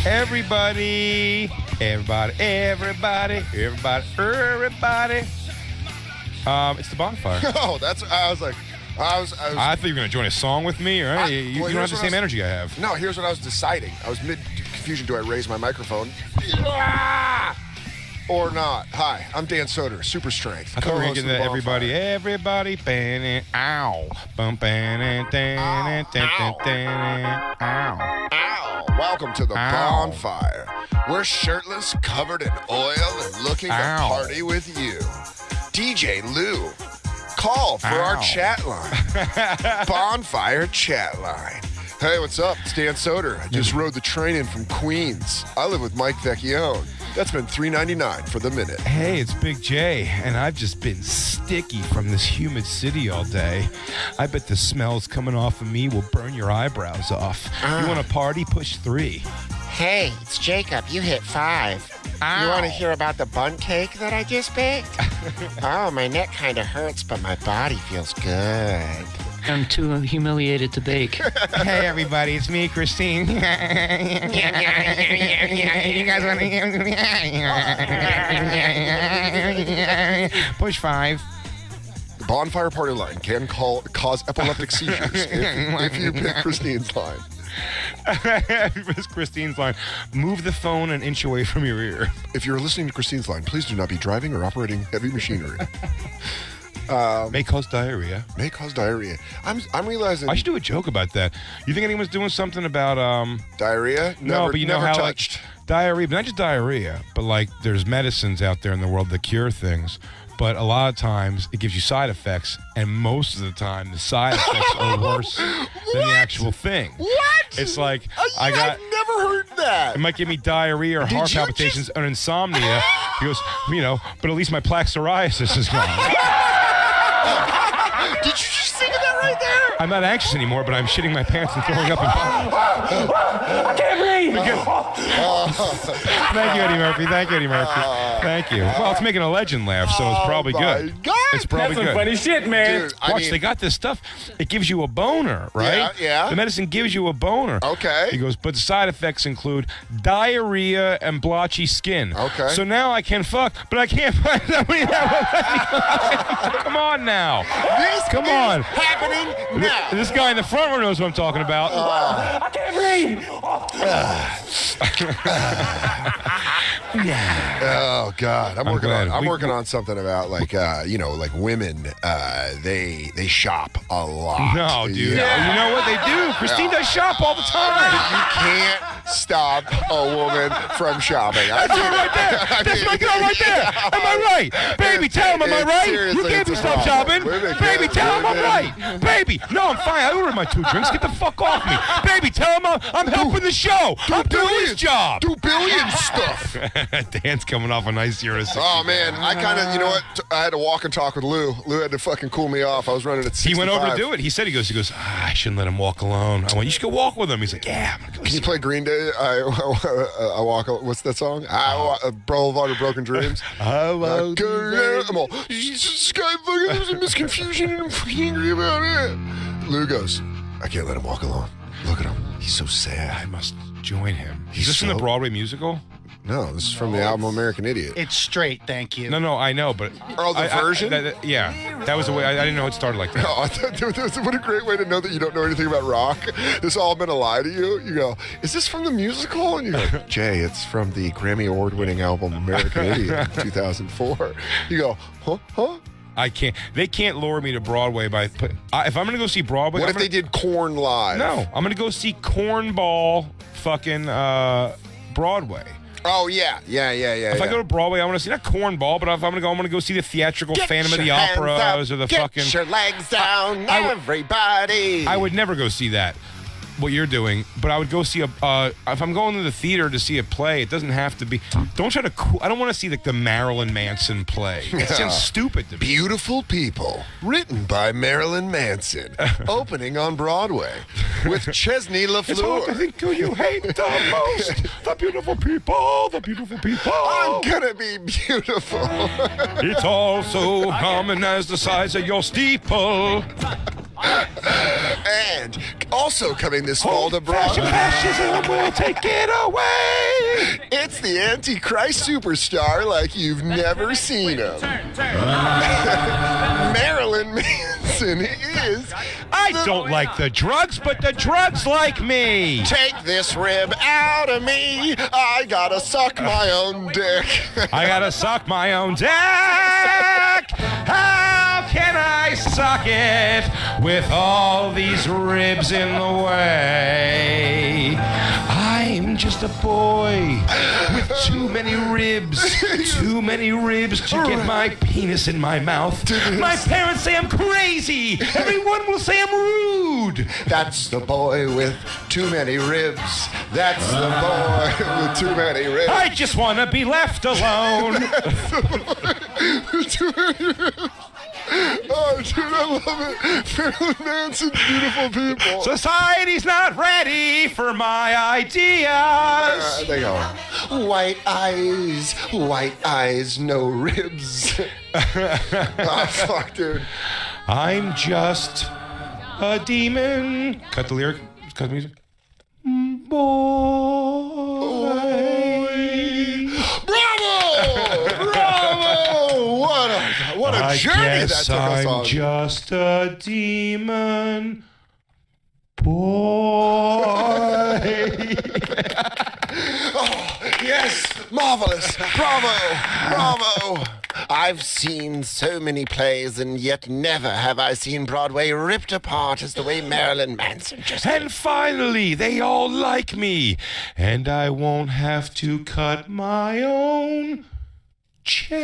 Everybody. It's the Bonfire. Oh, I thought you were going to join a song with me, or you don't have the same energy I have. No, here's what I was deciding. I was mid-confusion. Do I raise my microphone? Or not? Hi, I'm Dan Soder, Super Strength. I thought we were getting to everybody, bang, ow. Bump, bang, Ow. Welcome to the Bonfire. We're shirtless, covered in oil, and looking to party with you. DJ Lou, call for our chat line. Bonfire chat line. Hey, what's up? It's Dan Soder. I just rode the train in from Queens. I live with Mike Vecchione. That's been $3.99 for the minute. Hey, it's Big J, and I've just been sticky from this humid city all day. I bet the smells coming off of me will burn your eyebrows off. You want to party? Push 3. Hey, it's Jacob. You hit 5. Ow. You want to hear about the bun cake that I just baked? Oh, my neck kind of hurts, but my body feels good. I'm too humiliated to bake. Hey, everybody, it's me, Christine. You guys want to push 5. The Bonfire party line can cause epileptic seizures if you pick Christine's line. It's Christine's line. Move the phone an inch away from your ear. If you're listening to Christine's line, please do not be driving or operating heavy machinery. May cause diarrhea. May cause diarrhea. I'm realizing I should do a joke about that. You think anyone's doing something about diarrhea? No, but you know how touched. Diarrhea, but not just diarrhea, but like there's medicines out there in the world that cure things. But a lot of times it gives you side effects, and most of the time the side effects are worse than the actual thing. What? It's like I've never heard that. It might give me diarrhea or heart palpitations or insomnia. He goes, but at least my plaque psoriasis is gone. Did you just think of that right there? I'm not anxious anymore, but I'm shitting my pants and throwing up. I can't breathe. Thank you, Eddie Murphy. Thank you. Well, it's making a legend laugh, so it's probably good. God. It's probably That's some good. funny shit, man. Dude, Watch, they got this stuff. It gives you a boner, right? Yeah. The medicine gives you a boner. Okay. He goes, but the side effects include diarrhea and blotchy skin. Okay. So now I can fuck, but I can't find somebody that will. Come on now. Come on. Happening now. This guy in the front row knows what I'm talking about. I can't breathe. Oh God, I'm working on something about like women. They shop a lot. No, dude. Yeah. You know what they do? Christine does shop all the time. You can't stop a woman from shopping. That's her right there. That's my girl right there. Am I right? Baby, tell him, am I right? You can't be stop shopping. Baby, tell him I'm right. Baby, no, I'm fine. I ordered my 2 drinks. Get the fuck off me. Baby, tell him I'm helping the show. I'm doing his job. $2 billion stuff. Dan's coming off a nice year. Oh man, I kind of, you know what? I had to walk and talk with Lou. Lou had to fucking cool me off. I was running at 65. He went over to do it. He said, he goes, I shouldn't let him walk alone. I went, you should go walk with him. He's like, yeah, I'm gonna go. Can you play Green Day? I walk. What's that song? Boulevard of Broken Dreams. I'm all. This guy fucking there's a misconfusion and I'm fucking angry about it. Lou goes, I can't let him walk alone. Look at him. He's so sad. I must join him. He's Is this from so- the Broadway musical? No, this is from the album American Idiot. It's straight, thank you. No, I know, but Oh, the version? Yeah, that was the way. I didn't know it started like that. No, I thought, what a great way to know that you don't know anything about rock. This all been a lie to you. You go, is this from the musical? And you go, Jay, it's from the Grammy Award-winning album American Idiot in 2004. You go, huh? I can't. They can't lure me to Broadway by. If I'm going to go see Broadway, What if they did Korn live? No, I'm going to go see Cornball fucking Broadway. Oh yeah. If I go to Broadway, I want to see not Cornball, but if I'm going to go see the theatrical Phantom of the Operas or the fucking. Get your legs down, everybody. I would never go see that. What you're doing, but I would go see if I'm going to the theater to see a play, it doesn't have to be. Don't try to. I don't want to see like the Marilyn Manson play. It sounds stupid to me. Beautiful People, written by Marilyn Manson, opening on Broadway with Chesney It's hard to LaFleur. think who you hate the most. The beautiful people. The beautiful people. I'm gonna be beautiful. It's all so common as the size of your steeple. And also coming this fall to Fashion Broadway, fascism will take it away. it's the Antichrist superstar like you've never seen him. Marilyn Manson is. I don't like the drugs, but the drugs like me. Take this rib out of me. I gotta suck my own dick. I gotta suck my own dick. How can I suck it with all these ribs in the way? I'm just a boy with too many ribs. Too many ribs to get my penis in my mouth. My parents say I'm crazy. Everyone will say I'm rude. That's the boy with too many ribs. That's the boy with too many ribs. I just want to be left alone. Too many ribs. Oh, dude, I love it. Marilyn Manson's beautiful people. Society's not ready for my ideas. They go, white eyes, no ribs. Oh, fuck, dude. I'm just a demon. Cut the lyric. Cut the music. Boy. Bravo! Bravo! What a journey that took us on. I'm just a demon. Boy. Oh, yes, marvelous. Bravo. Bravo. I've seen so many plays, and yet never have I seen Broadway ripped apart as the way Marilyn Manson just did. And finally, they all like me. And I won't have to cut my own chest.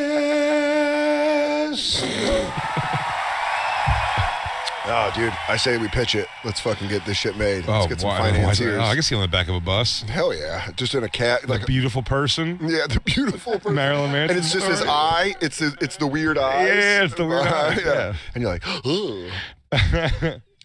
Oh, dude, I say we pitch it. Let's fucking get this shit made. Let's get some financiers. I can see on the back of a bus. Hell yeah. Just in a cat. Like a beautiful person. Yeah, the beautiful person. Marilyn Manson. And it's just his eye. It's the weird eyes. Yeah, it's the weird eyes. Yeah. And you're like, ooh.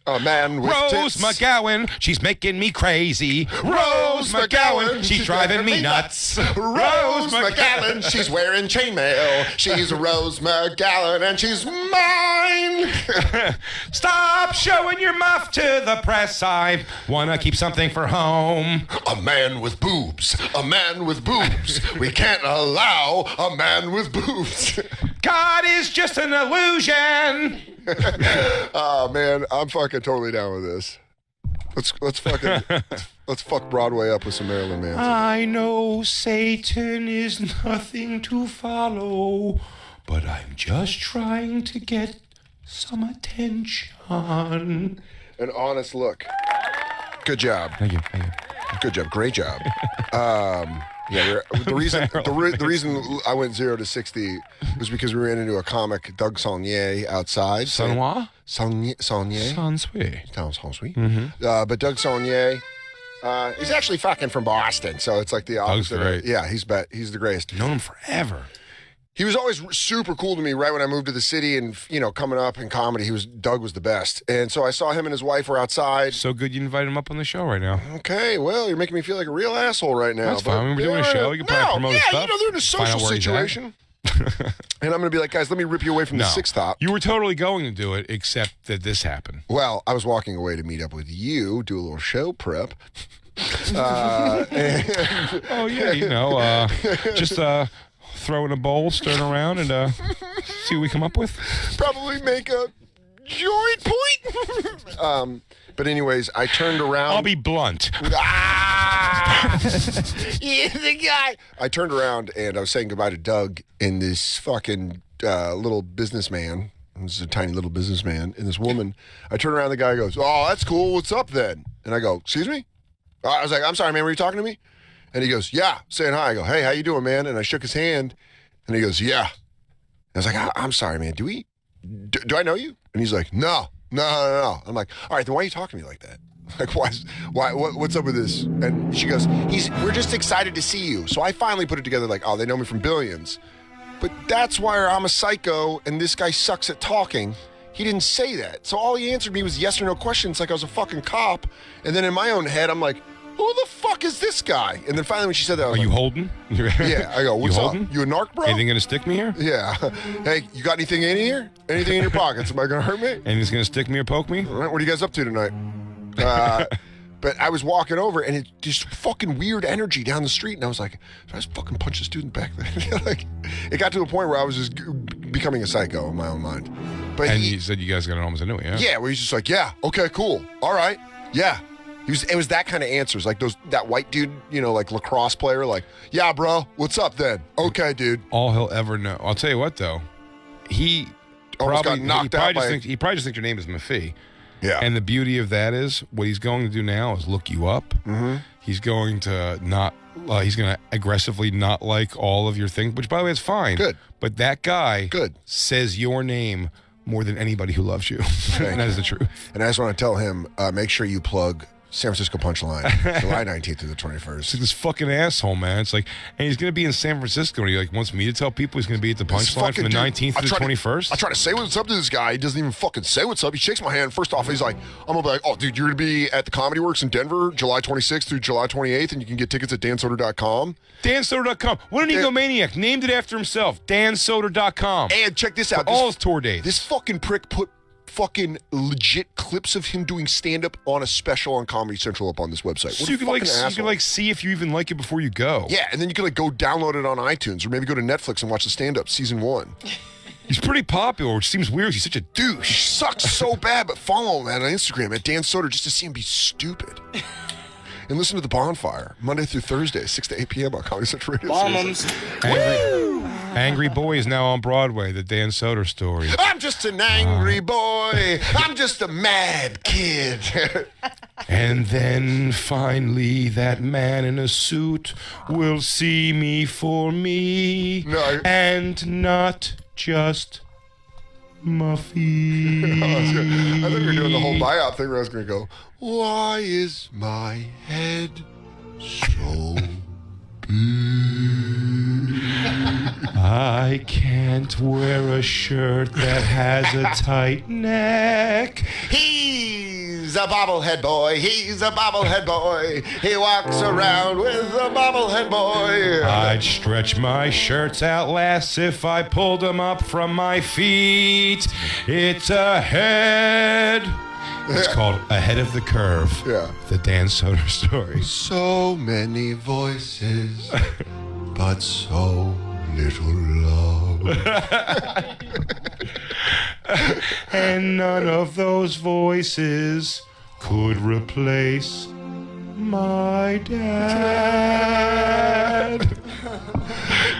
A man with Rose tits. McGowan, she's making me crazy. Rose McGowan, she's driving me nuts. Rose McGowan, she's wearing chainmail. She's Rose McGowan, and she's mine. Stop showing your muff to the press. I wanna keep something for home. A man with boobs. A man with boobs. We can't allow a man with boobs. God is just an illusion. Oh man, I'm fucking totally down with this. Let's fuck Broadway up with some Marilyn Manson. I know Satan is nothing to follow, but I'm just trying to get some attention. An honest look. Good job. Thank you. Good job. Great job. Yeah, the reason I went 0 to 60 was because we ran into a comic, Doug Saunier, outside. Saunier? Saunier. Sansui. Sansui. But Doug Saunier, he's actually fucking from Boston, so it's like the opposite. Doug's great. Yeah, he's the greatest. Known him forever. He was always super cool to me right when I moved to the city and, coming up in comedy, Doug was the best. And so I saw him and his wife were outside. So good you invite him up on the show right now. Okay, well, you're making me feel like a real asshole right now. That's fine. We're doing a show. You can probably promote his stuff. They're in a social situation. And I'm going to be like, guys, let me rip you away from the sixth top. You were totally going to do it, except that this happened. Well, I was walking away to meet up with you, do a little show prep. Oh, yeah, just throw in a bowl, stir it around, and see what we come up with. Probably make a joint point. But anyways, I turned around. I'll be blunt. The guy. I turned around and I was saying goodbye to Doug and this fucking little businessman. This is a tiny little businessman. And this woman. I turn around, the guy goes, "Oh, that's cool. What's up then?" And I go, "Excuse me?" I was like, "I'm sorry, man. Were you talking to me?" And he goes, "Yeah," saying hi. I go, "Hey, how you doing, man?" And I shook his hand, and he goes, "Yeah." I was like, "I'm sorry, man. Do I know you?" And he's like, No. I'm like, "All right, then why are you talking to me like that? Like, what's up with this?" And she goes, "We're just excited to see you." So I finally put it together like, oh, they know me from Billions. But that's why I'm a psycho, and this guy sucks at talking. He didn't say that. So all he answered me was yes or no questions like I was a fucking cop. And then in my own head, I'm like, who the fuck is this guy? And then finally when she said that, I was Are you like, holding? yeah. I go, what's you up? holding? You a narc, bro? Anything gonna stick me here? Yeah. Hey, you got anything in here? Anything in your pockets? Am I gonna hurt me? Anything's gonna stick me or poke me? All right, what are you guys up to tonight? But I was walking over, and it just fucking weird energy down the street, and I was like, "Did I just fucking punch the student back there?" Like, it got to a point where I was just becoming a psycho in my own mind. But And you said you guys got it almost into it, yeah? yeah, where he's just like, "Yeah, okay, cool, all right, yeah." It was that kind of answers, like that white dude, like lacrosse player, like, "Yeah, bro, what's up then? Okay, dude." All he'll ever know. I'll tell you what, though. He Almost probably got knocked out by. he probably just thinks your name is Mafi. Yeah. And the beauty of that is, what he's going to do now is look you up. Mm-hmm. He's going to he's going to aggressively not like all of your things, which, by the way, is fine. Good. But that guy Good. says your name more than anybody who loves you. And that is the truth. And I just want to tell him, make sure you plug San Francisco Punchline, July 19th through the 21st. It's like this fucking asshole, man. It's like, and he's going to be in San Francisco, and he wants me to tell people he's going to be at the Punchline from the 19th to the 21st. I try to say what's up to this guy. He doesn't even fucking say what's up. He shakes my hand. First off, he's like, I'm going to be like, oh, dude, you're going to be at the Comedy Works in Denver, July 26th through July 28th, and you can get tickets at dansoder.com. DanSoder.com. What an egomaniac. Named it after himself. DanSoder.com. And check this out. All his tour dates. This fucking prick put fucking legit clips of him doing stand-up on a special on Comedy Central up on this website. So you can see if you even like it before you go. Yeah, and then you can go download it on iTunes or maybe go to Netflix and watch the stand-up season 1. He's pretty popular, which seems weird. He's such a douche. He sucks so bad, but follow him on Instagram at Dan Soder just to see him be stupid. And listen to The Bonfire, Monday through Thursday, 6 to 8 p.m. on Comedy Central Radio. Angry Boy is now on Broadway, the Dan Soder story. I'm just an angry boy. I'm just a mad kid. And then finally that man in a suit will see me for me. No. And not just Muffy. I think we were doing the whole buyout thing where I was going to go, why is my head so I can't wear a shirt that has a tight neck. He's a bobblehead boy. He's a bobblehead boy. He walks around with a bobblehead boy. I'd stretch my shirts out less if I pulled them up from my feet. It's a head. It's called Ahead of the Curve. Yeah. The Dan Soder story. So many voices, but so little love. And none of those voices could replace my dad.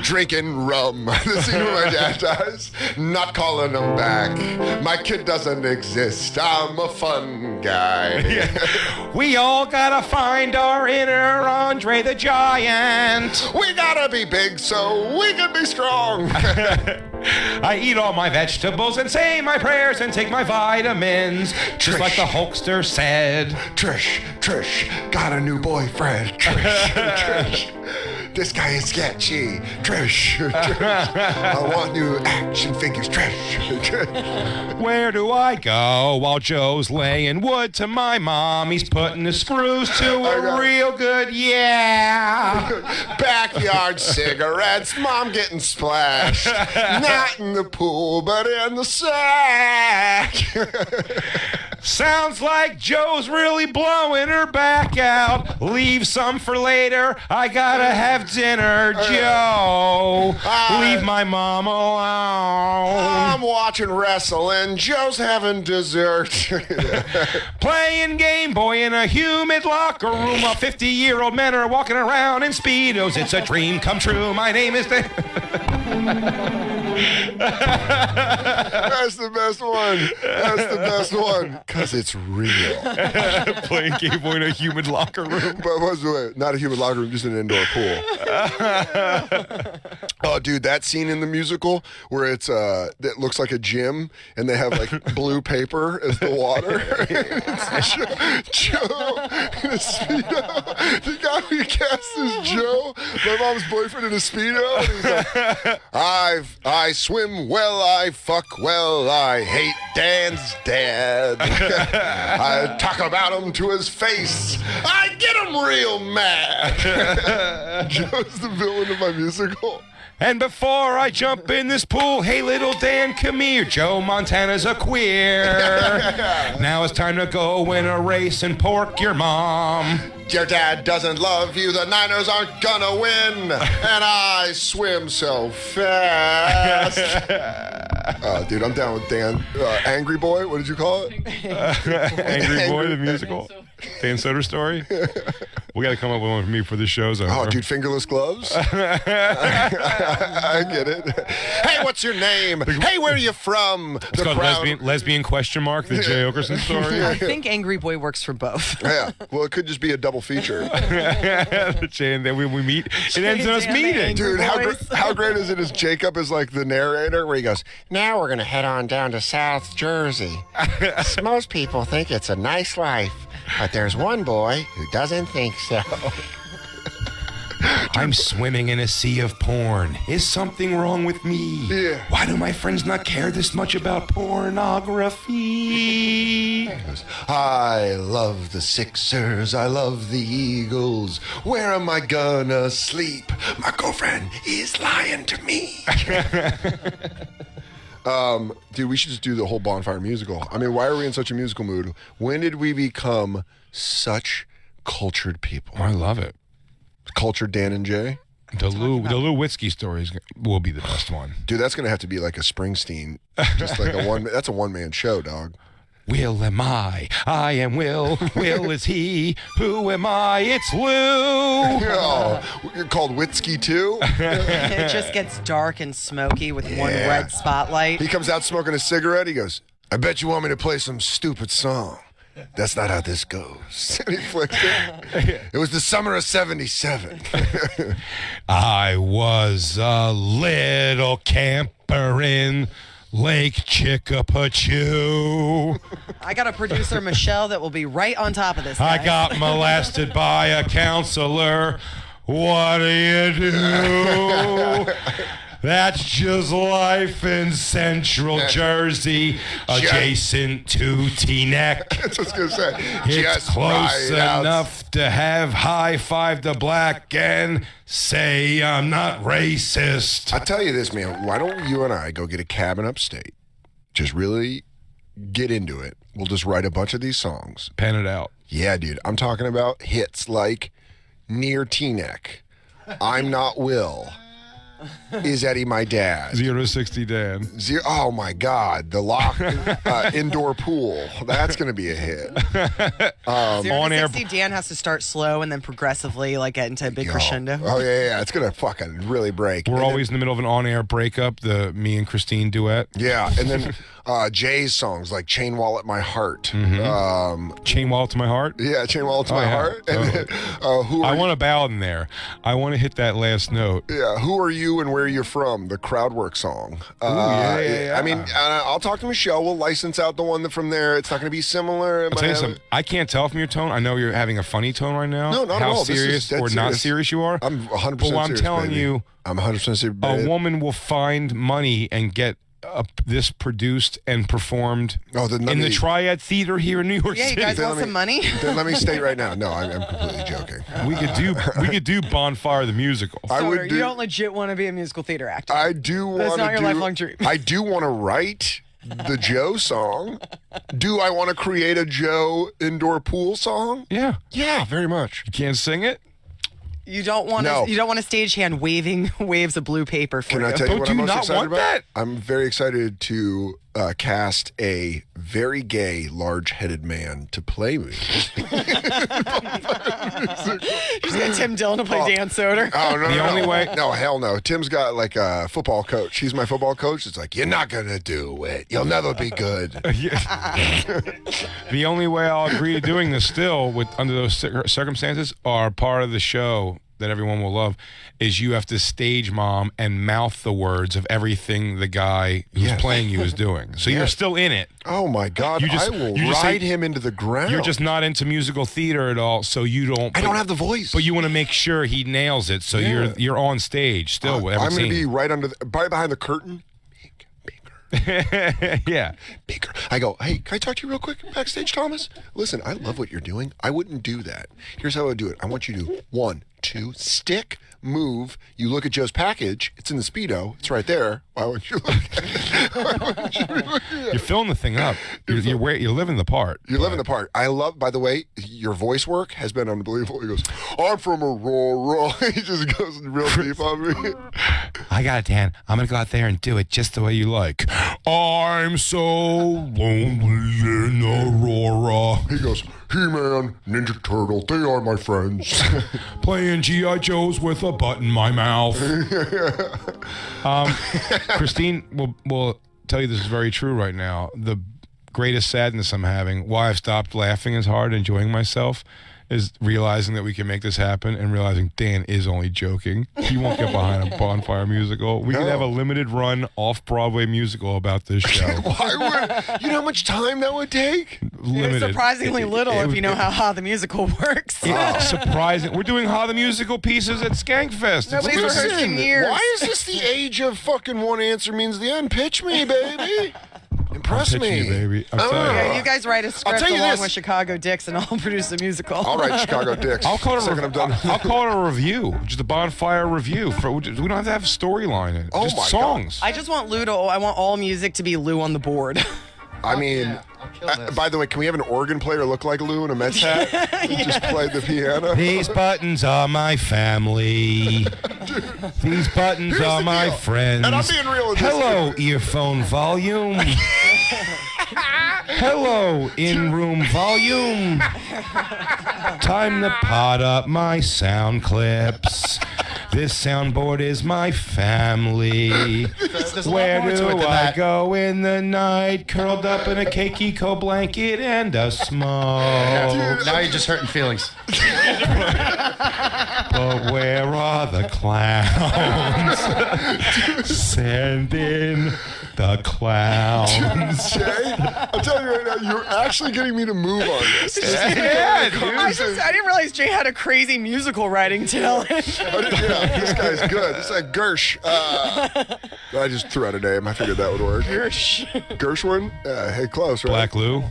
Drinking rum. The scene where my dad dies. Not calling him back. My kid doesn't exist. I'm a fun guy. We all gotta find our inner Andre the Giant. We gotta be big so we can be strong. I eat all my vegetables and say my prayers and take my vitamins, just like the Hulkster said. Trish, got a new boyfriend. Trish. This guy is sketchy. Trish. I want new action figures. Trish. Where do I go while Joe's laying wood to my mom? He's putting the screws to a real good Backyard cigarettes. Mom getting splashed. Not in the pool, but in the sack. Sounds like Joe's really blowing her back out. Leave some for later. I gotta have dinner, Joe. Leave my mom alone. I'm watching wrestling. Joe's having dessert. Playing Game Boy in a humid locker room while 50-year-old men are walking around in Speedos. It's a dream come true. My name is Dan. That's the best one. That's the best one. Because it's real. Playing Game Boy in a humid locker room. But what's the way? Not a humid locker room, just an indoor pool. Oh, dude, that scene in the musical where it's that looks like a gym and they have like blue paper as the water. It's Joe in a Speedo. The guy we cast is Joe, my mom's boyfriend in a Speedo. And he's like, I I swim well, I fuck well, I hate Dan's dad. I talk about him to his face. I get him real mad. Joe's the villain of my musical. And before I jump in this pool, hey, little Dan, come here. Joe Montana's a queer. Now it's time to go win a race and pork your mom. Your dad doesn't love you, the Niners aren't gonna win, and I swim so fast. Dude, I'm down with Dan. Angry Boy, what did you call it? Angry Boy, the musical. Dan Soder story. We got to come up with one for me for this show's over. Oh, dude, fingerless gloves? I get it. Hey, what's your name? Hey, where are you from? It's called lesbian question mark, the Jay Okerson story. I think Angry Boy works for both. Yeah, well, it could just be a double feature. The Jay, and then we meet. It ends in us meeting. Dude, how great is it as Jacob is like the narrator where he goes, Now we're going to head on down to South Jersey. Most people think it's a nice life, but there's one boy who doesn't think so. I'm swimming in a sea of porn. Is something wrong with me? Yeah. Why do my friends not care this much about pornography? I love the Sixers, I love the Eagles. Where am I gonna sleep? My girlfriend is lying to me. Dude, we should just do the whole Bonfire musical. I mean, why are we in such a musical mood? When did we become such cultured people? I love it. Cultured Dan and Jay? The Lou Witzke stories will be the best one. Dude, that's gonna have to be like a Springsteen, just like that's a one-man show, dog. Will am I am Will, Will is he, who am I? It's Lou. Oh, called Witzke too? It just gets dark and smoky with one red spotlight. He comes out smoking a cigarette. He goes, I bet you want me to play some stupid song. That's not how this goes. And he flicks it. It was the summer of 77. I was a little camper in Lake Chickapachoo. I got a producer, Michelle, that will be right on top of this. I guys. got molested by a counselor. What do you do? That's just life in Central Jersey, adjacent to Teaneck. That's what I was going to say. It's Just close right enough to have high-five the black and say I'm not racist. I tell you this, man. Why don't you and I go get a cabin upstate? Just really get into it. We'll just write a bunch of these songs. Pen it out. Yeah, dude. I'm talking about hits like Near Teaneck, I'm Not Will, Is Eddie My Dad? 0-60 Dan. Oh my God, the lock indoor pool. That's gonna be a hit. 0 on to air- 60, Dan has to start slow and then progressively like get into a big crescendo. Oh yeah. It's gonna fucking really break. We're And always in the middle of an on-air breakup, the me and Christine duet. yeah, and then Jay's songs like Chain Wallet My Heart. Chain Wallet to my heart. Yeah, Chain Wallet to My yeah. Heart. And then, who I are want a ballad in there. I want to hit that last note. Yeah, Who Are You and Where You're From, the crowd work song. yeah. I mean, I'll talk to Michelle. We'll license out the one from there. It's not going to be similar. I'll tell you something. I can't tell from your tone. I know you're having a funny tone right now. No, not at How all. This is serious dead or not serious. serious you are. I'm 100% But I'm serious, telling baby. you, I'm 100% serious. a baby. woman will find money and get this produced and performed then let in the me- Triad Theater here in New York Yeah, you City. guys Then want let some money? Then let me state right now. No, I'm completely joking. We could do Bonfire the musical. I would So do. you don't legit want to be a musical theater actor. I do want That's to not your do. lifelong dream. I do want to write the Joe song. Do I want to create a Joe indoor pool song? Yeah. Yeah, very much. You can't sing it? You don't want No. to. You don't want a stagehand waving waves of blue paper for Can you. I tell you But what do I'm you most not excited want about? that? I'm very excited to cast a very gay, large-headed man to play me. Just get Tim Dillon to play Dan Soder. Oh, no, The no, only no. way- No, hell no. Tim's got like a football coach. He's my football coach. It's like, you're not going to do it. You'll never be good. The only way I'll agree to doing this still, with under those circumstances, are part of the show that everyone will love, is you have to stage mom and mouth the words of everything the guy who's Yes. playing you is doing. So you're still in it. Oh, my God. You just- I will you just say- ride him into the ground. You're just not into musical theater at all, so you don't. I don't have the voice. But you want to make sure he nails it, so you're on stage still with every I'm going to scene. be right behind the curtain. Yeah. Baker. I go, hey, can I talk to you real quick backstage, Thomas? Listen, I love what you're doing. I wouldn't do that. Here's how I would do it. I want you to do 1, 2, stick, move. You look at Joe's package. It's in the Speedo. It's right there. Why wouldn't you look at it? Why wouldn't you look at it? You're filling the thing up. You're living the part. You're living the part. I love, by the way, your voice work has been unbelievable. He goes, I'm from Aurora. He just goes real deep on me. I got it, Dan. I'm going to go out there and do it just the way you like. I'm so lonely in Aurora. He goes, He-Man, Ninja Turtle, they are my friends. Playing G.I. Joes with a butt in my mouth. Christine will tell you this is very true right now. The greatest sadness I'm having, why I've stopped laughing as hard, enjoying myself, is realizing that we can make this happen and realizing Dan is only joking. He won't get behind a Bonfire musical. We could have a limited run off-Broadway musical about this show. Why would? You know how much time that would take? Limited. It's surprisingly little if you know how the musical works. It's surprising. We're doing how the musical pieces at Skankfest. Nobody's rehearsing years. Why is this the age of fucking one answer means the end? Pitch me, baby. Impress Pitch me. you, baby. I'm telling you. Yeah, you guys write a script tell you along this. with Chicago Dicks, and I'll produce a musical. All right, Chicago Dicks. I'll call it Second I'm done. I'll call it a review, just a Bonfire review. We don't have to have a storyline in it. Oh just my songs. I just want Lou to. I want all music to be Lou on the board. I mean, by the way, can we have an organ player look like Lou in a Mets hat? Who just played the piano? These buttons are my family. These buttons Here's are the my deal. friends. And I'm being real with this. Hello, earphone volume. Hello, in-room volume. Time to pot up my sound clips. This soundboard is my family. Where do I go in the night? Curled up in a cakey co-blanket and a smoke. Now you're just hurting feelings. But where are the clowns? Send in the clowns. Jay, I'm telling you right now, you're actually getting me to move on this. Yeah, dude. I didn't realize Jay had a crazy musical writing talent. Yeah, this guy's good. This is like Gersh. I just threw out a name. I figured that would work. Gershwin? Hey, close, right? Black Lou.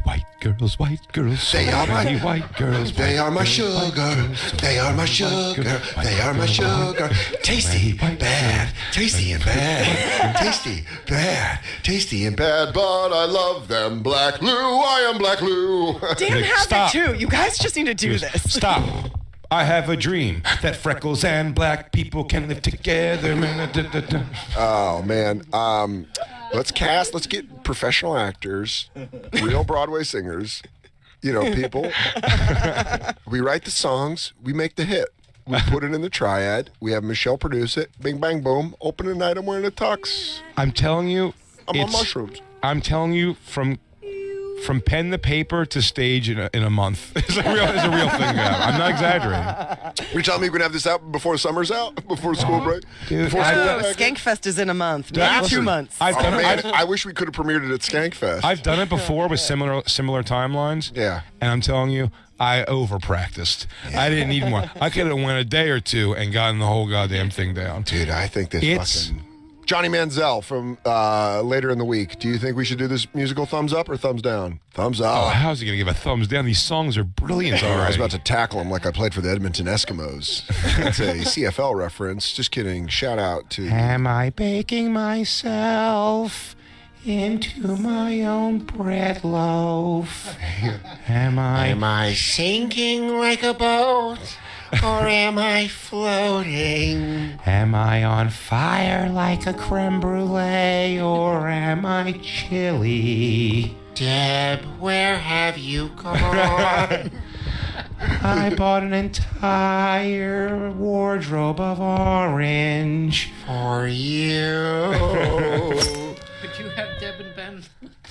White girls, so They are my- many white girls. They are my sugar. They are my sugar. They are my sugar. Tasty, bad. Tasty and bad. Tasty, bad. Tasty and bad. But I love them. Black Lou. I am Black Lou. Dan has Stop. it too. You guys just need to do this. Stop. I have a dream that freckles and black people can live together. Oh man. Let's get professional actors, real Broadway singers, people. We write the songs, we make the hit. We put it in the triad. We have Michelle produce it. Bing, bang, boom. Opening night, I'm wearing a tux. I'm telling you, I'm on mushrooms. I'm telling you, from pen to paper to stage in a month. It's a real thing now. I'm not exaggerating. You're telling me we're going to have this out before summer's out? Before school break? Dude, Before Oh, school break? Skankfest is in a month. Maybe Listen, 2 months. I've Oh, done man, it. I wish we could have premiered it at Skankfest. I've done it before with similar timelines. Yeah. And I'm telling you, I over practiced. I didn't need more. I could have went a day or two and gotten the whole goddamn thing down. Dude, I think this It's- fucking... Johnny Manziel from later in the week. Do you think we should do this musical thumbs up or thumbs down? Thumbs Oh, up. how's he gonna give a thumbs down? These songs are brilliant I was already. about to tackle him like I played for the Edmonton Eskimos. That's a CFL reference. Just kidding. Shout out to... Am I baking myself into my own bread loaf? Am I sinking like a boat? Or am I floating? Am I on fire like a creme brulee, or am I chilly? Deb, where have you gone? I bought an entire wardrobe of orange. For you. Could you have Deb and Ben?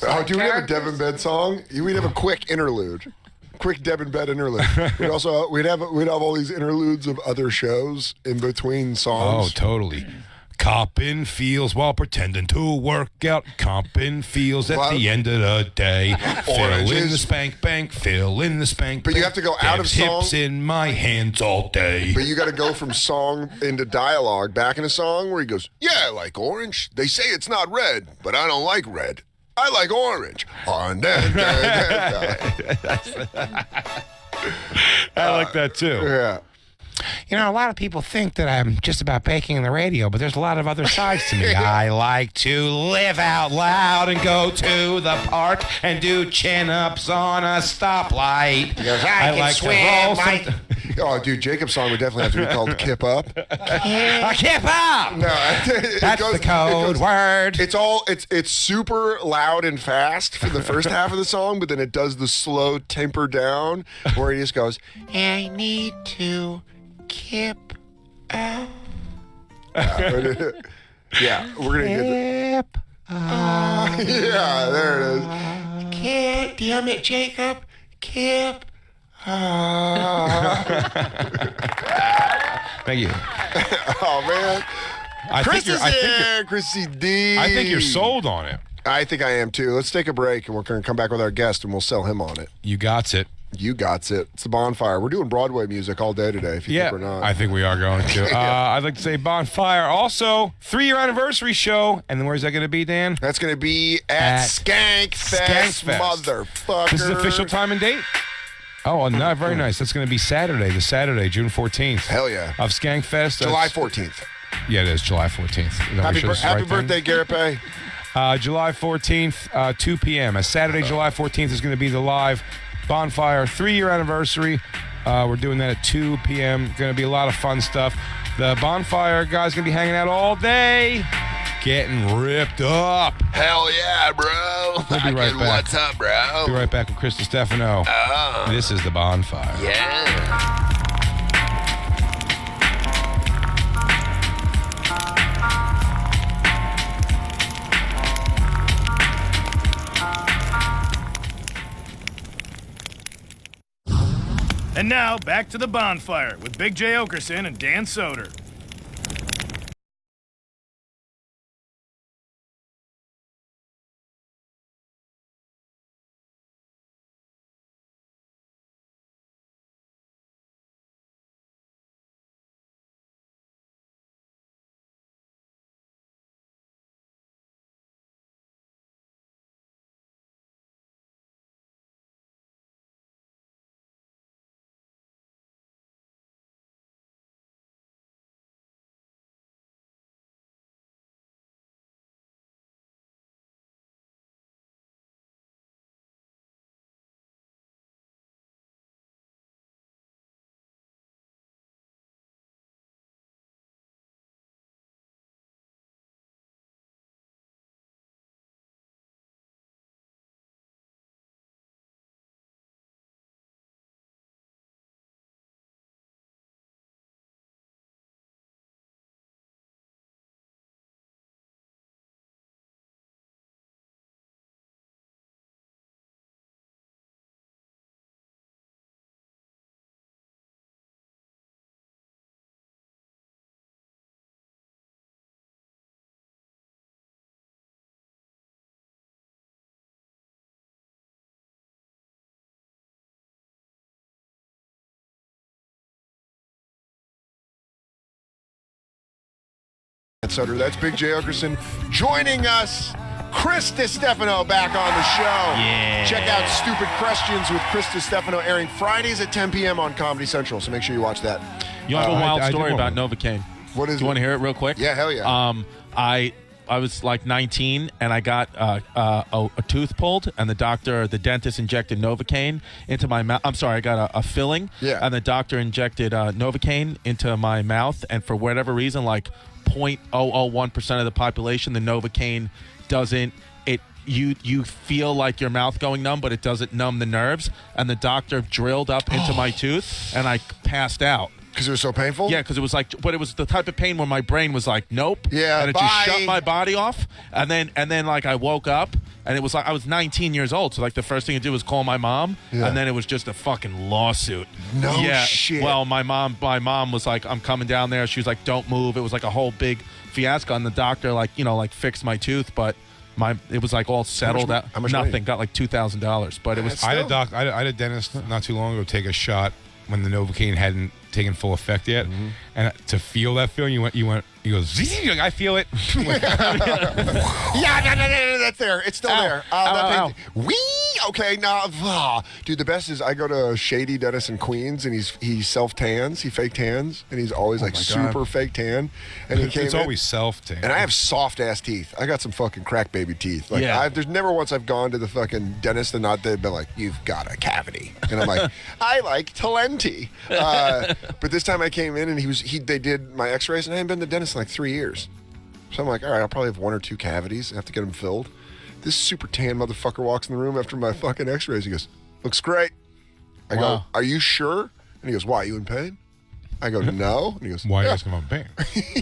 Oh, do we have a Devin Bed song? We'd have a quick interlude. Quick Devin Bed interlude. We'd have all these interludes of other shows in between Oh, songs. totally. Coppin' feels while pretending to work out. Coppin' feels at the end of the day. Fill in the spank bank, fill in the spank bank. But you have to go out of song. Hips in my hands all day. But you got to go from song into dialogue back in a song where he goes, yeah, I like orange. They say it's not red, but I don't like red. I like orange. I like that too. Yeah. You know, a lot of people think that I'm just about baking in the radio, but there's a lot of other sides to me. I like to live out loud and go to the park and do chin-ups on a stoplight. I like to roll some... Oh, dude, Jacob's song would definitely have to be called Kip Up. Kip Up! No, That's the code word. It's super loud and fast for the first half of the song, but then it does the slow temper down where he just goes, I need to kip up. Yeah, we're going to get Kip yeah, there it is. Kip, damn it, Jacob. Kip. Thank you. Oh, man. Chris is here. Chrissy D. I think you're sold on it. I think I am, too. Let's take a break, and we're going to come back with our guest, and we'll sell him on it. You got it. You got it. It's the Bonfire. We're doing Broadway music all day today, if you think we're not. I think we are going to. I'd like to say Bonfire. Also, 3-year anniversary show. And then where's that going to be, Dan? That's going to be at Skankfest, motherfucker. This is the official time and date? Oh, no, very nice. That's going to be Saturday, June 14th. Hell yeah. Of Skankfest. July 14th. Yeah, it is July 14th. Happy birthday, Garrett Pay. July 14th, 2 p.m. Saturday, July 14th is going to be the live Bonfire 3-year anniversary. We're doing that at 2 p.m. Going to be a lot of fun stuff. The Bonfire guys going to be hanging out all day, getting ripped up. Hell yeah, bro. We'll be right back. What's up, bro? Be right back with Chris Stefano. This is the Bonfire. Yeah. And now, back to the Bonfire with Big J. Okerson and Dan Soder. Soder. That's Big J. Okerson joining us. Chris Stefano back on the show. Yeah. Check out Stupid Questions with Chris Stefano airing Fridays at 10 p.m. on Comedy Central, so make sure you watch that. You have a wild I story do about want Novocaine. What is Do you want to hear it real quick? Yeah, hell yeah. I was like 19 and I got a tooth pulled, and the dentist injected Novocaine into my mouth. I'm sorry, I got a filling. Yeah. And the doctor injected Novocaine into my mouth, and for whatever reason, like 0.001% of the population, the Novocaine doesn't. You feel like your mouth going numb, but it doesn't numb the nerves. And the doctor drilled up into my tooth, and I passed out. Because it was so painful? Yeah, because it was like, but it was the type of pain where my brain was like, nope. Yeah, and it just shut my body off. And then like I woke up, And it was like I was 19 years old, so like the first thing to do was call my mom, and then it was just a fucking lawsuit. No yeah. shit. Well, my mom was like, I'm coming down there. She was like, don't move. It was like a whole big fiasco, and the doctor like fixed my tooth, but it was like all settled out. How much Nothing. money? Got like $2,000, but it was. I had a dentist not too long ago take a shot when the Novocaine hadn't taken full effect yet, and to feel that feeling, he goes, I feel it. Yeah, no, that's there. It's still there. Ow. Okay, now, dude, the best is I go to a shady dentist in Queens, and he self tans, he fake tans, and he's always like super fake tan. And he came It's always self-tan. and I have soft ass teeth. I got some fucking crack baby teeth. Like there's never once I've gone to the fucking dentist and they've been like, you've got a cavity, and I'm like, I like Talenti. But this time I came in and they did my X-rays, and I hadn't been to the dentist in like 3 years. So I'm like, all right, I'll probably have 1 or 2 cavities. I have to get them filled. This super tan motherfucker walks in the room after my fucking X-rays. He goes, looks great. I go, are you sure? And he goes, why, you in pain? I go, no. And he goes, Why are you yeah. asking about pain?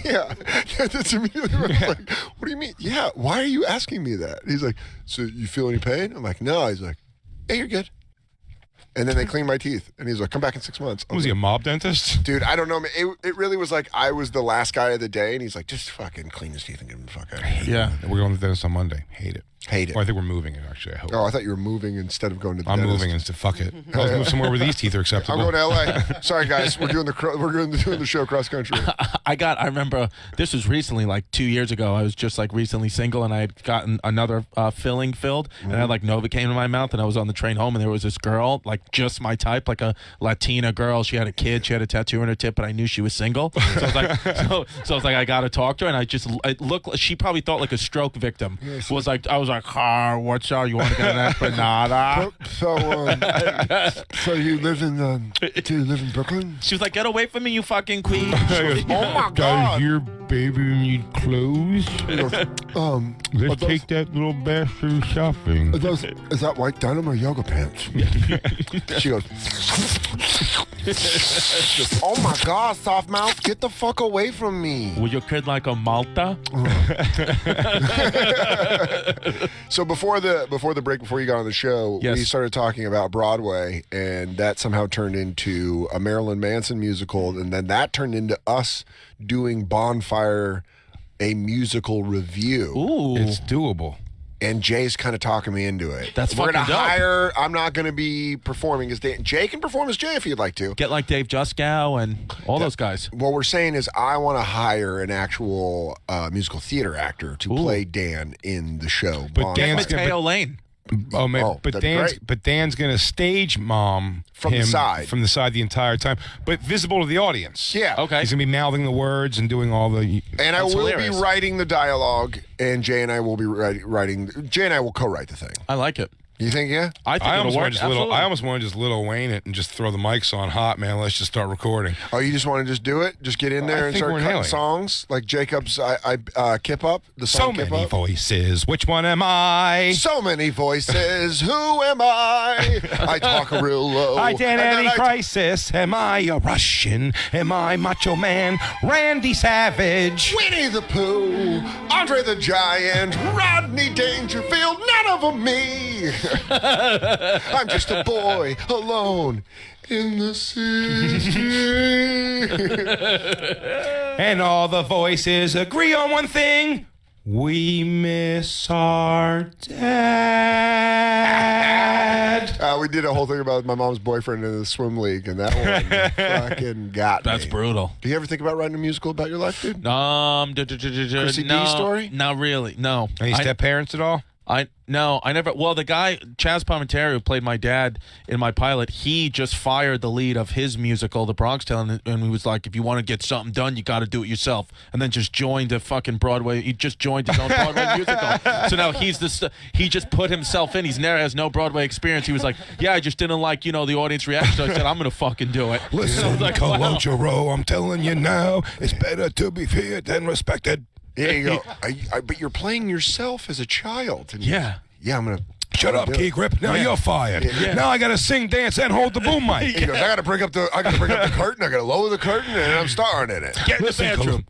Yeah. That's immediately what I was like, what do you mean? Yeah, why are you asking me that? He's like, so you feel any pain? I'm like, no. He's like, hey, you're good. And then they cleaned my teeth. And he's like, come back in 6 months. Was he a mob dentist? Dude, I don't know. It really was like I was the last guy of the day, and he's like, just fucking clean his teeth and get him the fuck out of here. Yeah. We're going to the dentist on Monday. Hate it. Hate it. Well, I think we're moving it, actually. I hope. Oh, I thought you were moving instead of going to the I'm dentist. moving instead. Fuck it. Let's move somewhere where these teeth are acceptable. I'm going to L.A. Sorry, guys. We're doing the show cross country. I remember this was recently, like 2 years ago. I was just like recently single, and I had gotten another filling filled, and I had like Novocaine in my mouth, and I was on the train home, and there was this girl, like just my type, like a Latina girl. She had a kid, she had a tattoo on her tip, but I knew she was single. So I was like, so I was like, I gotta talk to her, and it looked. She probably thought like a stroke victim. I was like, what's up? You want to get an empanada? So you live in Brooklyn? She was like, get away from me, you fucking queen. Oh my Does God. your baby need clothes? Let's take that little bastard shopping. Is that white denim or yoga pants? She goes, oh my God, soft mouth, get the fuck away from me. Was your kid like a Malta? So before the break, before you got on the show, Yes. we started talking about Broadway, and that somehow turned into a Marilyn Manson musical, and then that turned into us doing Bonfire, a musical review. Ooh. It's doable. And Jay's kind of talking me into it. That's We're gonna fucking dope. hire. I'm not going to be performing as Jay. Jay can perform as Jay if you'd like to. Get like Dave Juskow and all those guys. What we're saying is, I want to hire an actual musical theater actor to play Dan in the show. But Get Dan's Mateo Lane. Oh man! Oh, but that'd be Dan's gonna stage mom From the him side. from the side the entire time, but visible to the audience. Yeah. Okay. He's gonna be mouthing the words and doing all the. And I That's will hilarious. be writing the dialogue, and Jay and I will be writing. Jay and I will co-write the thing. I like it. You think? Yeah. I think I it'll almost work. want to Absolutely. I almost want to just Lil Wayne it and just throw the mics on hot, man. Let's just start recording. Oh, you just want to just do it? Just get in there and think start we're cutting nailing it. songs like Jacob's Kip Up. The So song Kip many Up. voices. Which one am I? So many voices. Who am I? I talk real low. Identity And then crisis. Am I a Russian? Am I Macho Man? Randy Savage. Winnie the Pooh, Andre the Giant, Rodney Dangerfield, none of them me. I'm just a boy alone in the city. And all the voices agree on one thing. We miss our dad. We did a whole thing about my mom's boyfriend in the swim league, and that one fucking got me. That's brutal. Do you ever think about writing a musical about your life, dude? Chrissy D story? Not really. No. Any step parents at all? I never. Well, the guy Chaz Palminteri, who played my dad in my pilot, he just fired the lead of his musical, The Bronx Tale, and he was like, "If you want to get something done, you got to do it yourself." And then just joined a fucking Broadway. He just joined his own Broadway musical. So now he just put himself in. He's never has no Broadway experience. He was like, "Yeah, I just didn't like the audience reaction." So I said, "I'm gonna fucking do it." Listen, I was like, wow. Calogero, I'm telling you now, it's better to be feared than respected. There you go. But you're playing yourself as a child. And Yeah. Yeah, I'm gonna. Shut up, Key Grip. Now you're fired. Now I gotta sing, dance, and hold the boom mic. He goes, I gotta bring up the curtain. I gotta lower the curtain, and I'm starring in it. Get in the bathroom.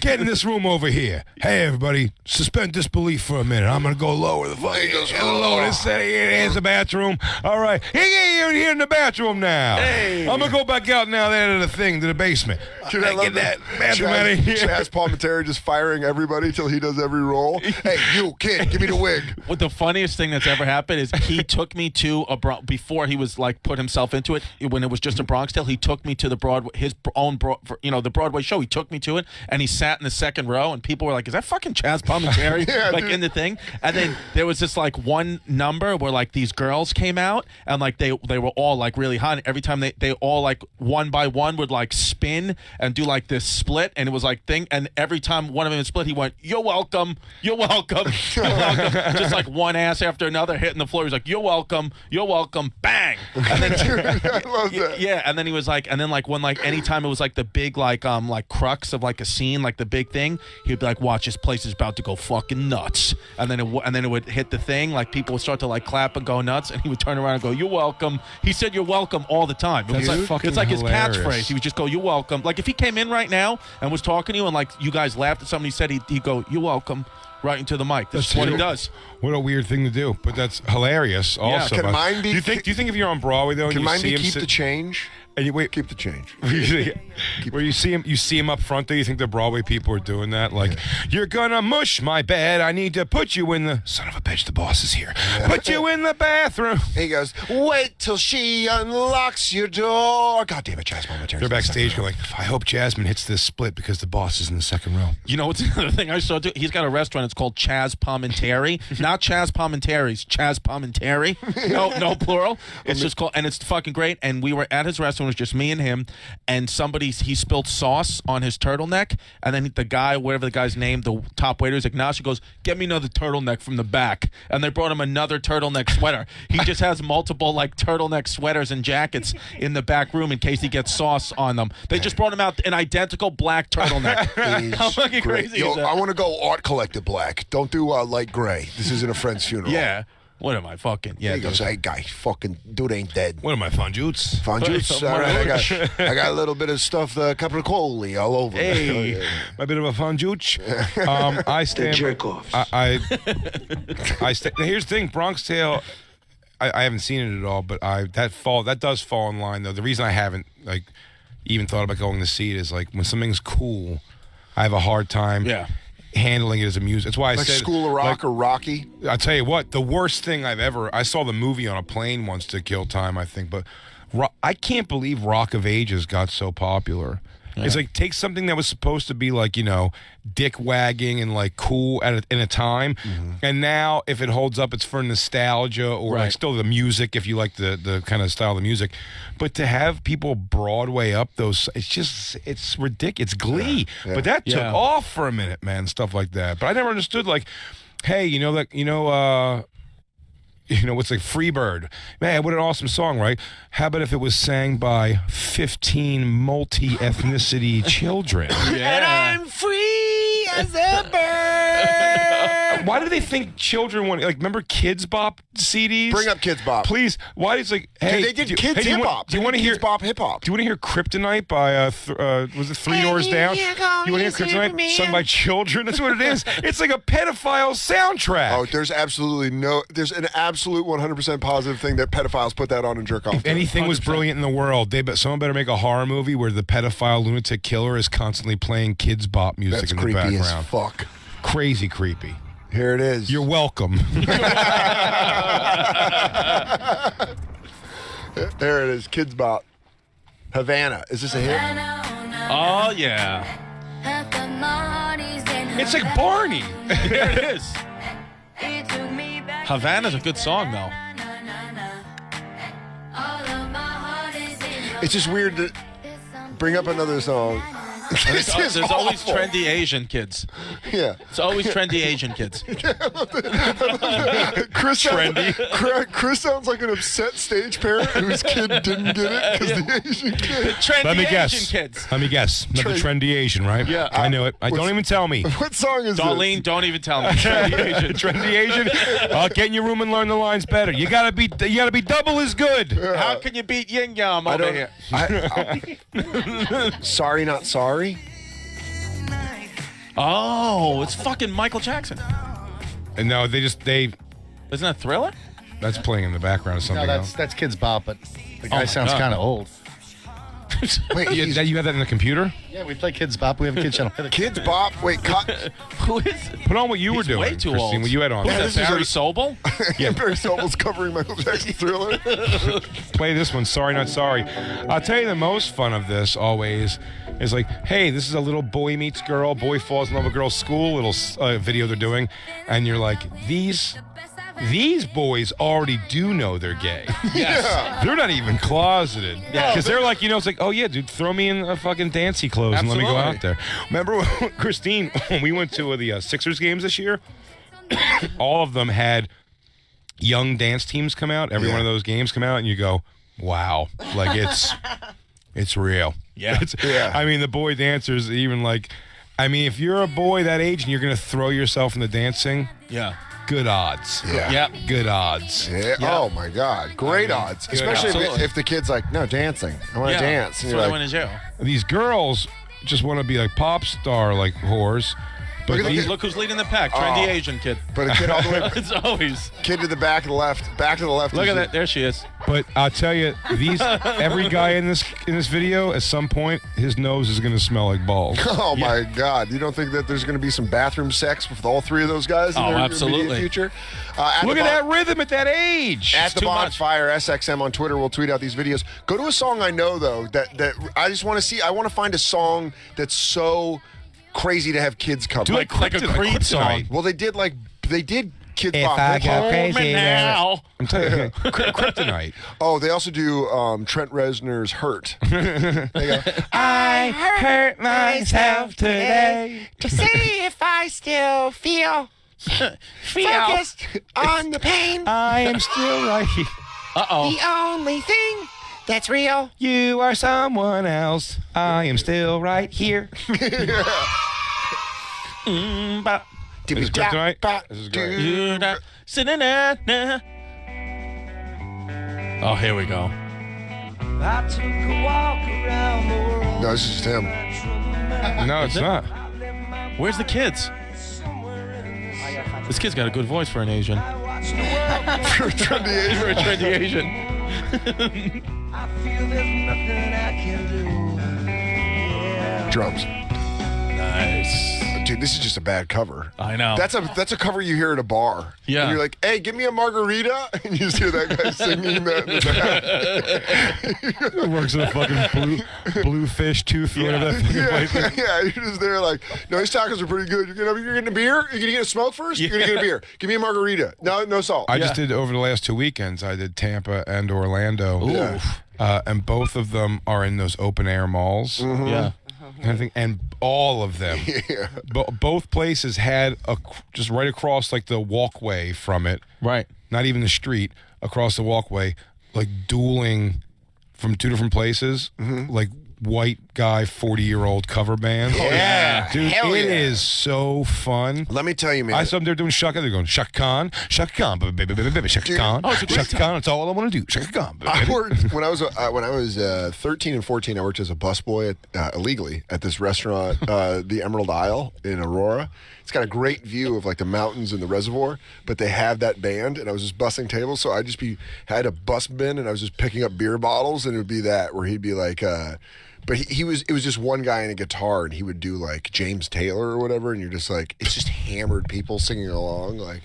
Get in this room over here. Hey, everybody, suspend disbelief for a minute. I'm gonna go lower the fucking. Lower this. Here's the bathroom. All right. You're here in the bathroom now. Hey. I'm gonna go back out now there to the thing, to the basement. Should I Get that bathroom out of here. Chaz Palminteri just firing everybody till he does every role. Hey, you kid, give me the wig. What the funniest thing that's ever happened is he took me to a before he was like put himself into it when it was just a Bronx Tale. He took me to the Broadway, his own the Broadway show. He took me to it, and he sat in the second row, and people were like, "Is that fucking Chaz Palminteri?" In the thing. And then there was this like one number where like these girls came out, and like they were all like really hot. And every time they all like one by one would like spin and do like this split, and it was like thing. And every time one of them would split, he went, "You're welcome, you're welcome, you're welcome." Just like one ass after another hitting the floor. He's like, "You're welcome, bang." And then I love that. Yeah, and then he was like, and then like when like anytime it was like the big like crux of like a scene, like the big thing, he'd be like, "Watch, this place is about to go fucking nuts." And then it would hit the thing, like people would start to like clap and go nuts, and he would turn around and go, "You're welcome." He said, "You're welcome" all the time. It was it's like his catchphrase. He would just go, "You're welcome." Like if he came in right now and was talking to you and like you guys laughed at something he said, he'd go, "You're welcome," right into the mic. That's what he does. What a weird thing to do, but that's hilarious. Also, Can mine be? Do you think if you're on Broadway though, Can and you mine see be him keep the change? And you wait, keep the change. Where you see him up front there, you think the Broadway people are doing that? Like, you're gonna mush my bed. I need to put you in the son of a bitch. The boss is here. Put you in the bathroom. He goes, wait till she unlocks your door. God damn it, Chaz Palminteri. They're backstage going, I hope Jasmine hits this split because the boss is in the second row. You know what's another thing I saw too? He's got a restaurant. It's called Chaz Palminteri. Not Chaz Palminteri's. Chaz Palminteri. No plural. It's just called, and it's fucking great. And we were at his restaurant. It was just me and him. And he spilled sauce on his turtleneck, and then the guy, whatever the guy's name, the top waiter, is like, "Now," she goes, "Get me another turtleneck from the back." And they brought him another turtleneck sweater. He just has multiple like turtleneck sweaters and jackets in the back room in case he gets sauce on them. They just brought him out an identical black turtleneck. How fucking crazy is that? I want to go art collected black. Don't do light gray. This isn't a friend's funeral. Yeah. What am I fucking? Yeah. He goes, "Hey, guy, fucking dude ain't dead." What am I, Fonjutes? Fonjutes. All right, I got a little bit of stuff, the capricoli all over. Hey, a bit of a Fonjuch. I stand. Jerk offs. I stand. Here's the thing, Bronx Tale. I haven't seen it at all, but that does fall in line though. The reason I haven't like even thought about going to see it is like when something's cool, I have a hard time. Yeah. Handling it as a music. That's why I said School of Rock or Rocky. I'll tell you what, the worst thing I saw the movie on a plane once to kill time, I think, but I can't believe Rock of Ages got so popular. Yeah. It's like take something that was supposed to be like, dick wagging and like cool in a time, and now if it holds up, it's for nostalgia or like still the music if you like the kind of style of the music. But to have people Broadway up those, it's ridiculous. It's Glee, but that took off for a minute, man. Stuff like that. But I never understood like, hey, what's like Freebird? Man, what an awesome song, right? How about if it was sang by 15 multi-ethnicity children? And I'm free as a bird. Why do they think children want, like, remember Kids Bop CDs? Bring up Kids Bop. Please. Why is like, hey. They did Kids Hip Hop. Do you want to hear Kids Bop Hip Hop? Do you want to hear Kryptonite by, was it Three Doors Down? You want to hear Kryptonite sung by children? That's what it is. It's like a pedophile soundtrack. Oh, there's an absolute 100% positive thing that pedophiles put that on and jerk off. If anything was brilliant in the world, someone better make a horror movie where the pedophile lunatic killer is constantly playing Kids Bop music in the background. That's creepy as fuck. Crazy creepy. Here it is. You're welcome. There it is. Kids Bop. Havana. Is this a hit? Oh, yeah. It's like Barney. There it is. Havana's a good song, though. It's just weird to bring up another song This is There's always awful. trendy Asian kids. Yeah. It's always trendy Asian kids. Chris sounds like an upset stage parent whose kid didn't get it because the Asian kid. Trendy Let me Asian guess. kids. Let me guess. Another trendy Asian, right? Yeah. I knew it. Don't even tell me. What song is Darlene, don't even tell me. Trendy Asian. Trendy Asian. Get in your room and learn the lines better. You gotta be double as good. How can you beat Yin Yang over here? Sorry, not sorry. Oh, it's fucking Michael Jackson. And no, they Isn't that Thriller? that's playing in the background of No, something that's else. that's Kids Bop, but the guy my sounds God. kind of old. Wait, You have that in the computer? Yeah, we play Kids Bop. We have a kid channel. Kids Bop. Wait, cut. Who is it? Put on what you were He's doing, way too Christine. old. What you had on. Who's this that, is Barry a- Sobel? Yeah, Barry Sobel's covering Michael Jackson's Thriller. Play this one. Sorry, not sorry. I'll tell you the most fun of this always is like, hey, this is a little boy meets girl, boy falls in love with girl school little video they're doing, and you're like, these boys already do know they're gay. Yeah. They're not even closeted. Because they're like, it's like, oh yeah, dude, throw me in a fucking dancey clothes and let me go out there. Remember when, Christine, when we went to the Sixers games this year? All of them had young dance teams come out. Every one of those games come out, and you go, wow, like it's real. Yeah. I mean, the boy dancers even like, I mean, if you're a boy that age and you're gonna throw yourself in the dancing, Yeah. good odds. Yeah. Yep. Good odds. Yeah. Oh my God, great odds. Especially absolutely. if the kid's like, no, dancing. I want to dance. And So you're they like, went in jail. These girls just want to be like pop star like whores. Look at the Look, kid, look who's leading the pack. Trendy Asian kid. but a kid all the way, It's always. kid to the back of the left, back to the left. Look is at the- that. There she is. But I'll tell you, every guy in this video, at some point, his nose is gonna smell like balls. Oh my God! You don't think that there's going to be some bathroom sex with all three of those guys in Oh, their absolutely. immediate future? Look at that rhythm at that age. At the too much. Bonfire SXM on Twitter, we'll tweet out these videos. Go to a song I know though that I just want to see. I want to find a song that's so crazy to have kids cover. Do like like a Creed song. Well, they did Kids If Bop. I Hip Hop. go crazy now. I'm telling you, kryptonite. Oh, they also do Trent Reznor's "Hurt." I hurt myself today. To see if I still feel focused on the pain. I am still right here. Uh-oh. The only thing that's real. You are someone else. I am still right here. This is kryptonite. This is great. Oh, here we go. No, this is just him. No, it's not. Where's the kids? This kid's got a good voice for an Asian. Trendy Asian. For a trendy Asian. Drums. Nice. Dude, this is just a bad cover. I know. That's a cover you hear at a bar. Yeah. And you're like, hey, give me a margarita. And you just hear that guy singing that in the back. Works at a fucking bluefish tooth or whatever that fucking place is. Yeah, you're just there like, no, these tacos are pretty good. You're getting a beer? You're gonna get a smoke first? You're gonna get a beer. Give me a margarita. No salt. I just did over the last 2 weekends. I did Tampa and Orlando. Yeah. And both of them are in those open air malls. Yeah. And all of them, both places had just right across like the walkway from it, Right. not even the street, across the walkway, like dueling from two different places, like white guy 40-year-old cover band. Yeah. Dude, Hell it yeah. is so fun. Let me tell you, man. I saw them, they're doing Shaka. They're going Shaka Khan, baby, Shaka Khan, Shaka Khan. It's all I want to do. Shaka Khan. I worked when I was 13 and 14. I worked as a busboy illegally at this restaurant, the Emerald Isle in Aurora. It's got a great view of like the mountains and the reservoir, but they have that band, and I was just bussing tables. So I just had a bus bin, and I was just picking up beer bottles, and it would be that where he'd be like. But it was just one guy in a guitar, and he would do like James Taylor or whatever, and you're just like, it's just hammered people singing along, like,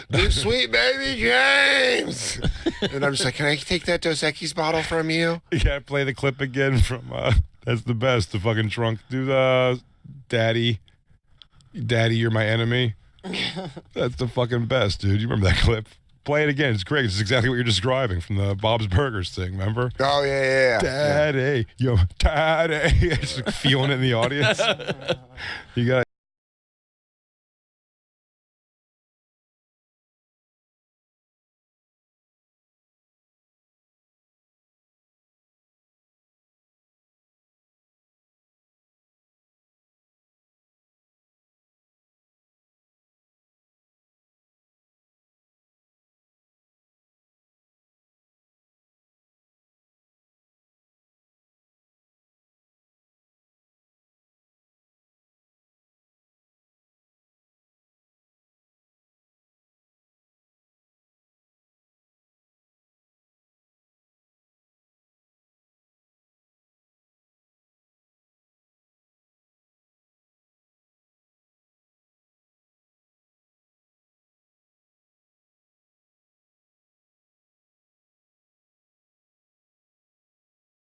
"Big sweet baby James," and I'm just like, can I take that Dos Equis bottle from you? Yeah, play the clip again from that's the best. The fucking trunk. Do the Daddy, You're My Enemy. That's the fucking best, dude. You remember that clip? Play it again. It's great. It's exactly what you're describing from the Bob's Burgers thing. Remember? Oh yeah. Daddy, yo, daddy. Just like feeling it in the audience. You got.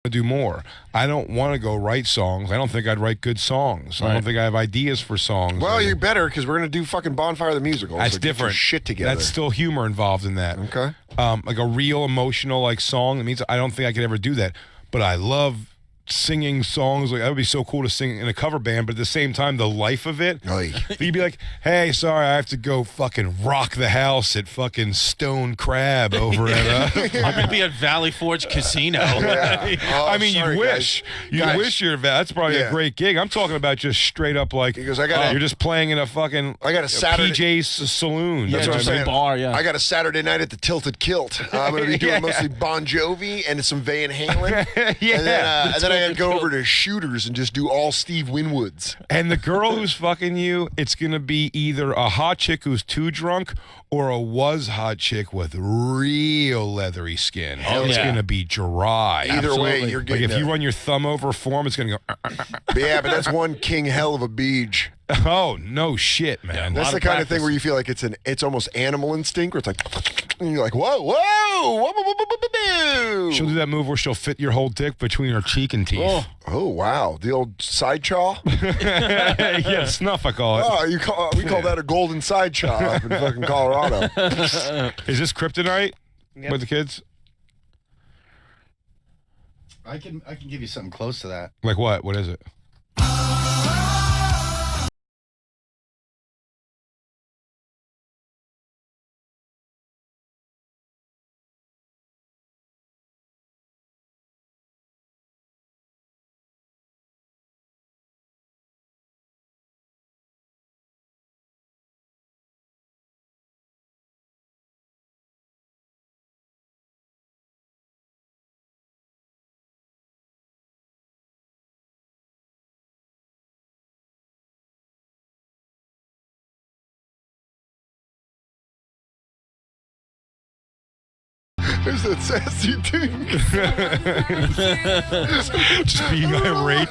Do more. I don't want to go write songs. I don't think I'd write good songs. I don't think I have ideas for songs. Well, you better, because we're going to do fucking Bonfire the Musical. That's so get your different. shit together. That's still humor involved in that. Okay. Like a real emotional like song. It means I don't think I could ever do that. But I love singing songs. Like that would be so cool to sing in a cover band. But at the same time, the life of it. You'd be like, hey, sorry, I have to go fucking rock the house at fucking Stone Crab over at. I'm gonna be at Valley Forge Casino. Oh, I mean, sorry, you wish. You Guys. wish you're. That's probably a great gig. I'm talking about just straight up like. Because I got you're just playing in a fucking. I got a Saturday- PJ's saloon. That's what I'm just a saying. bar, yeah. I got a Saturday night at the Tilted Kilt. I'm going to be doing mostly Bon Jovi and some Van Halen. Yeah. And then I got to go over to Shooters and just do all Steve Winwoods. And the girl who's fucking you, it's going to be either a hot chick who's too drunk or a was hot chick with real leathery skin. It's yeah. going to be dry. Either way, you're Like getting if you run your thumb over a form, it's going to go. Yeah, but that's one king hell of a beach. Oh, no shit, man. That's the kind of thing where you feel like it's almost animal instinct, where it's like, and you're like, whoa. She'll do that move where she'll fit your whole dick between her cheek and teeth. Oh wow, the old side chaw. Yeah, snuff, I call it. Oh, we call that a golden side chaw up in fucking Colorado. Is this kryptonite with the kids? I can give you something close to that. Like what? What is it? There's that sassy thing. Just being irate.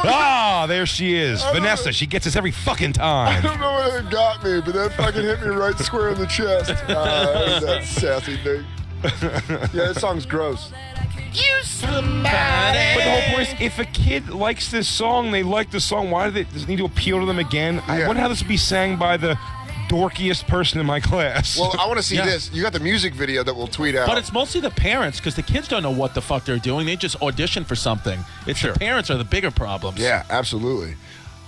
Ah, there she is. Vanessa, she gets us every fucking I time. don't know where it got me, but that fucking hit me right square in the chest. That sassy thing. Yeah, this song's gross. But the whole point is, if a kid likes this song, they like the song, why does it need to appeal to them again? I Yeah. wonder how this would be sang by the dorkiest person in my class. Well, I want to see this. You got the music video that we'll tweet out. But it's mostly the parents, because the kids don't know what the fuck they're doing. They just audition for something. It's the parents are the bigger problems. Yeah, absolutely.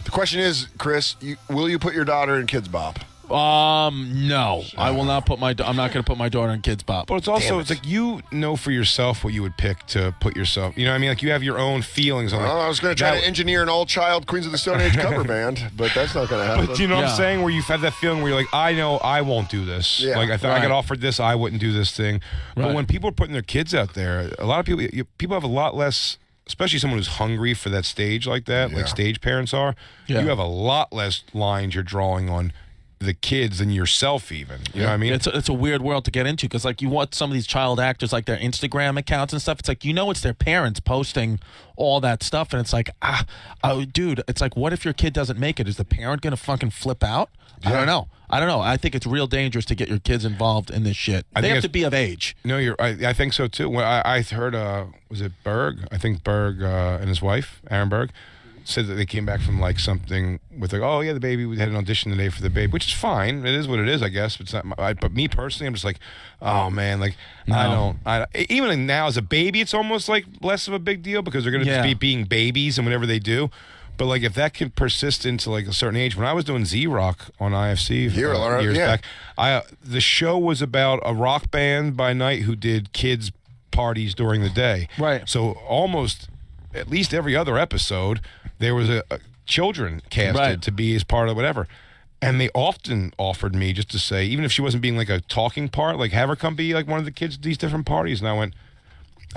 The question is, Chris, will you put your daughter in Kids Bop? No, I will not put I'm not going to put my daughter in Kids Bop. But it's also, it's like you know for yourself what you would pick to put yourself. You know what I mean? Like you have your own feelings on it. Well, I was going to try to engineer an all-child Queens of the Stone Age cover band, but that's not going to happen. But you know what Yeah. I'm saying? Where you've had that feeling where you're like, I know I won't do this. Yeah. Like I thought I got Right. offered this, I wouldn't do this thing. But Right. when people are putting their kids out there, a lot of people people have a lot less. Especially someone who's hungry for that stage like that, like stage parents are. Yeah. You have a lot less lines you're drawing on the kids than yourself even. You know what I mean? It's a weird world to get into, because like you watch some of these child actors, like their Instagram accounts and stuff. It's like, it's their parents posting all that stuff, and it's like, dude, it's like, what if your kid doesn't make it? Is the parent gonna fucking flip out? I don't know. I think it's real dangerous to get your kids involved in this shit. They have to be of age. No, I think so too. When I heard, was it Berg? I think Berg and his wife, Aaron Berg. said that they came back from like something with like, oh yeah, the baby. We had an audition today for the baby, which is fine. It is what it is, I guess. But it's not. But me personally, I'm just like, oh man, like even now as a baby, it's almost like less of a big deal because they're gonna just be being babies and whatever they do. But like if that could persist into like a certain age, when I was doing Z-Rock on IFC years back, the show was about a rock band by night who did kids parties during the day. Right. So almost at least every other episode, there was a children casted to be as part of whatever. And they often offered me just to say, even if she wasn't being like a talking part, like have her come be like one of the kids at these different parties. And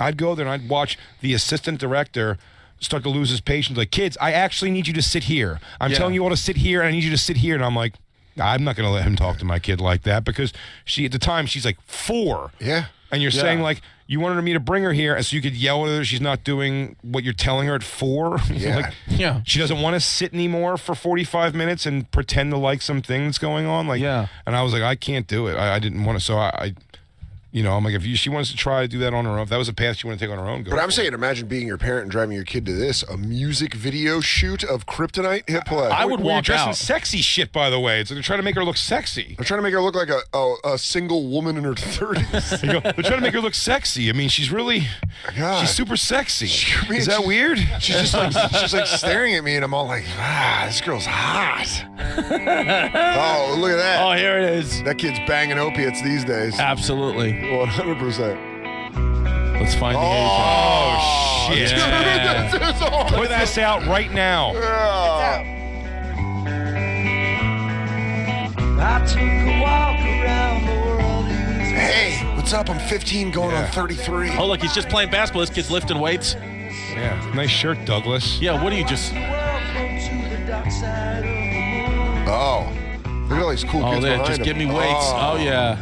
I'd go there and I'd watch the assistant director start to lose his patience. Like, kids, I actually need you to sit here. I'm telling you all to sit here, and I need you to sit here. And I'm like, I'm not going to let him talk to my kid like that because at the time, she's like 4. Yeah. And you're saying, like, you wanted me to bring her here, and so you could yell at her she's not doing what you're telling her at 4. Yeah. She doesn't want to sit anymore for 45 minutes and pretend to like some thing that's going on. Like, and I was like, I can't do it. I didn't want to. So I'm like, if she wants to try to do that on her own, if that was a path she wanted to take on her own, go. But I'm saying, imagine being your parent and driving your kid to this, a music video shoot of Kryptonite hit play. I would walk dressing out. sexy shit, by the way. It's like they're trying to make her look sexy. They're trying to make her look like a single woman in her 30s. They're trying to make her look sexy. I mean, she's super sexy. Is that weird? She's like staring at me, and I'm all like, this girl's hot. Oh, look at that. Oh, here it is. That kid's banging opiates these days. Absolutely. 100%. Let's find the age. Oh, shit. Yeah. Put this out right now. I took a walk around the world. Hey, what's up? I'm 15 going on 33. Oh, look, he's just playing basketball. This kid's lifting weights. Yeah. Nice shirt, Douglas. Yeah, what are you just... Oh. Look at all these cool kids behind just him. give me weights. Oh, yeah.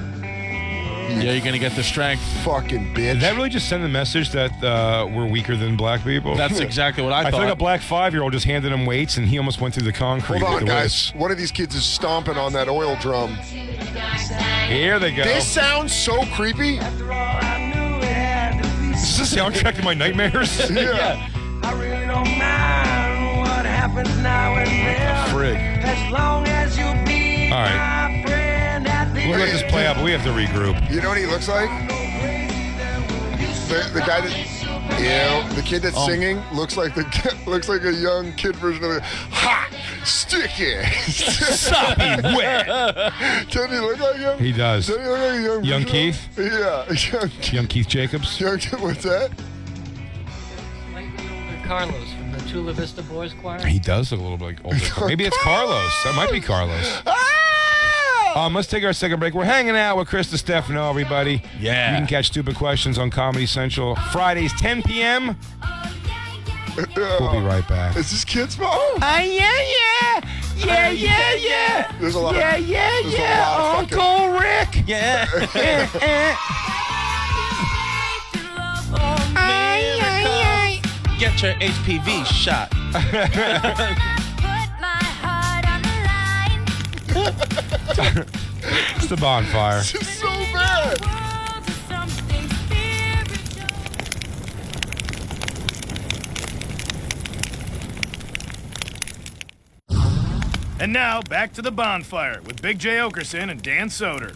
Yeah, you're going to get the strength. Fucking bitch. Did that really just send the message that we're weaker than black people? That's exactly what I thought. I feel like a black 5-year-old just handed him weights, and he almost went through the concrete. Hold with on, the guys. One of these kids is stomping on that oil drum. Here they go. This sounds so creepy. Is this the soundtrack to my nightmares? Yeah. I really don't mind what happens now and then. Frig. As long as you be All right. my friend at the We'll let this play out, but we have to regroup. You know what he looks like? The guy that, the kid that's singing looks like a young kid version of it. Hot, sticky, Soppy wet. Doesn't he look like him? He does. Doesn't he look like a Young version of- Keith? Yeah, Young Keith Jacobs. what's that? Carlos from the Chula Vista Boys Choir. He does look a little bit like older. Maybe it's Carlos. That might be Carlos. Let's take our second break. We're hanging out with Chris Stefano, everybody. Yeah. You can catch Stupid Questions on Comedy Central Fridays, 10 p.m. We'll be right back. Is this Kid's mom? Yeah. There's a lot of Uncle Rick. Yeah. Get your HPV shot. It's the bonfire. This is so bad. And now, back to the bonfire with Big J. Okerson and Dan Soder.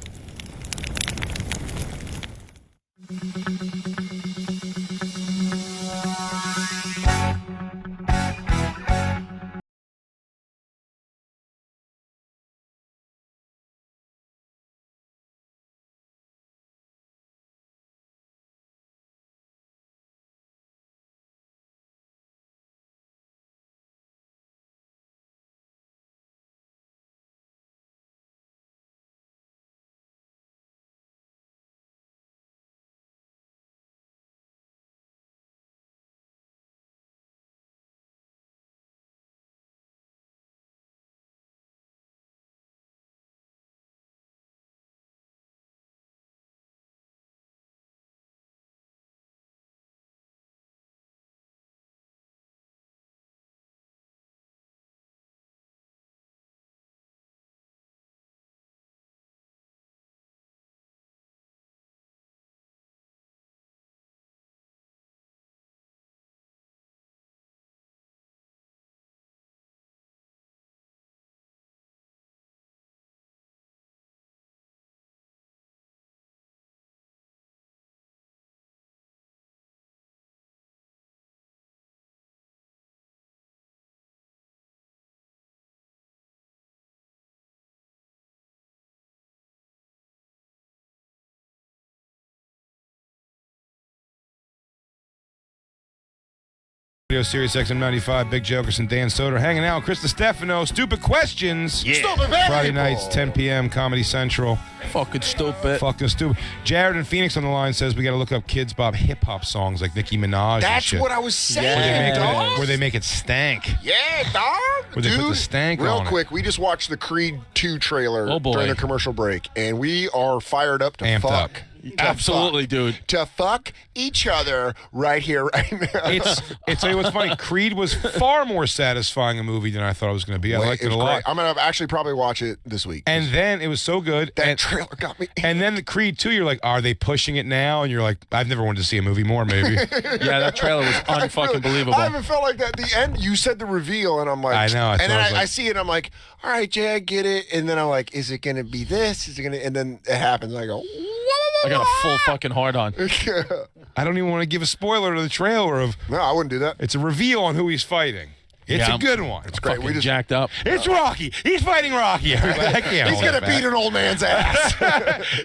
Radio Sirius XM 95, Big J Okerson, Dan Soder, hanging out. Chris Stefano, Stupid Questions. Yeah. Stupid Friday people. nights, 10 p.m., Comedy Central. Fucking stupid. Fucking stupid. Jared in Phoenix on the line says we got to look up Kids Bop hip-hop songs like Nicki Minaj and That's shit. what I was saying, Where they make it stank. Yeah, dog. Where they put the stank real on it. quick, we just watched the Creed 2 trailer Oh, boy. during the commercial break, and we are fired up to Amped fuck. up. Absolutely, dude. To fuck each other right here, right now. It's tell you what's funny. Creed was far more satisfying a movie than I thought it was going to be. I liked it was a lot. great. I'm gonna actually probably watch it this week. And then it was so good. that and, trailer got me. and then the Creed 2, you're like, are they pushing it now? And you're like, I've never wanted to see a movie more, maybe. Yeah, that trailer was unfucking believable. I haven't felt like that. The end, you said the reveal, and I'm like, I know, And so then I was like- I see it, and I'm like, all right, Jay, I get it. And then I'm like, is it gonna be this? Is it gonna? And then it happens. And I go, I got a full fucking hard on. I don't even want to give a spoiler to the trailer of no, I wouldn't do that. it's a reveal on who he's fighting. It's Yeah, a good one. It's great. We Fucking just jacked up. It's Rocky. He's fighting Rocky. Everybody, I can't he's hold gonna it back. beat an old man's ass.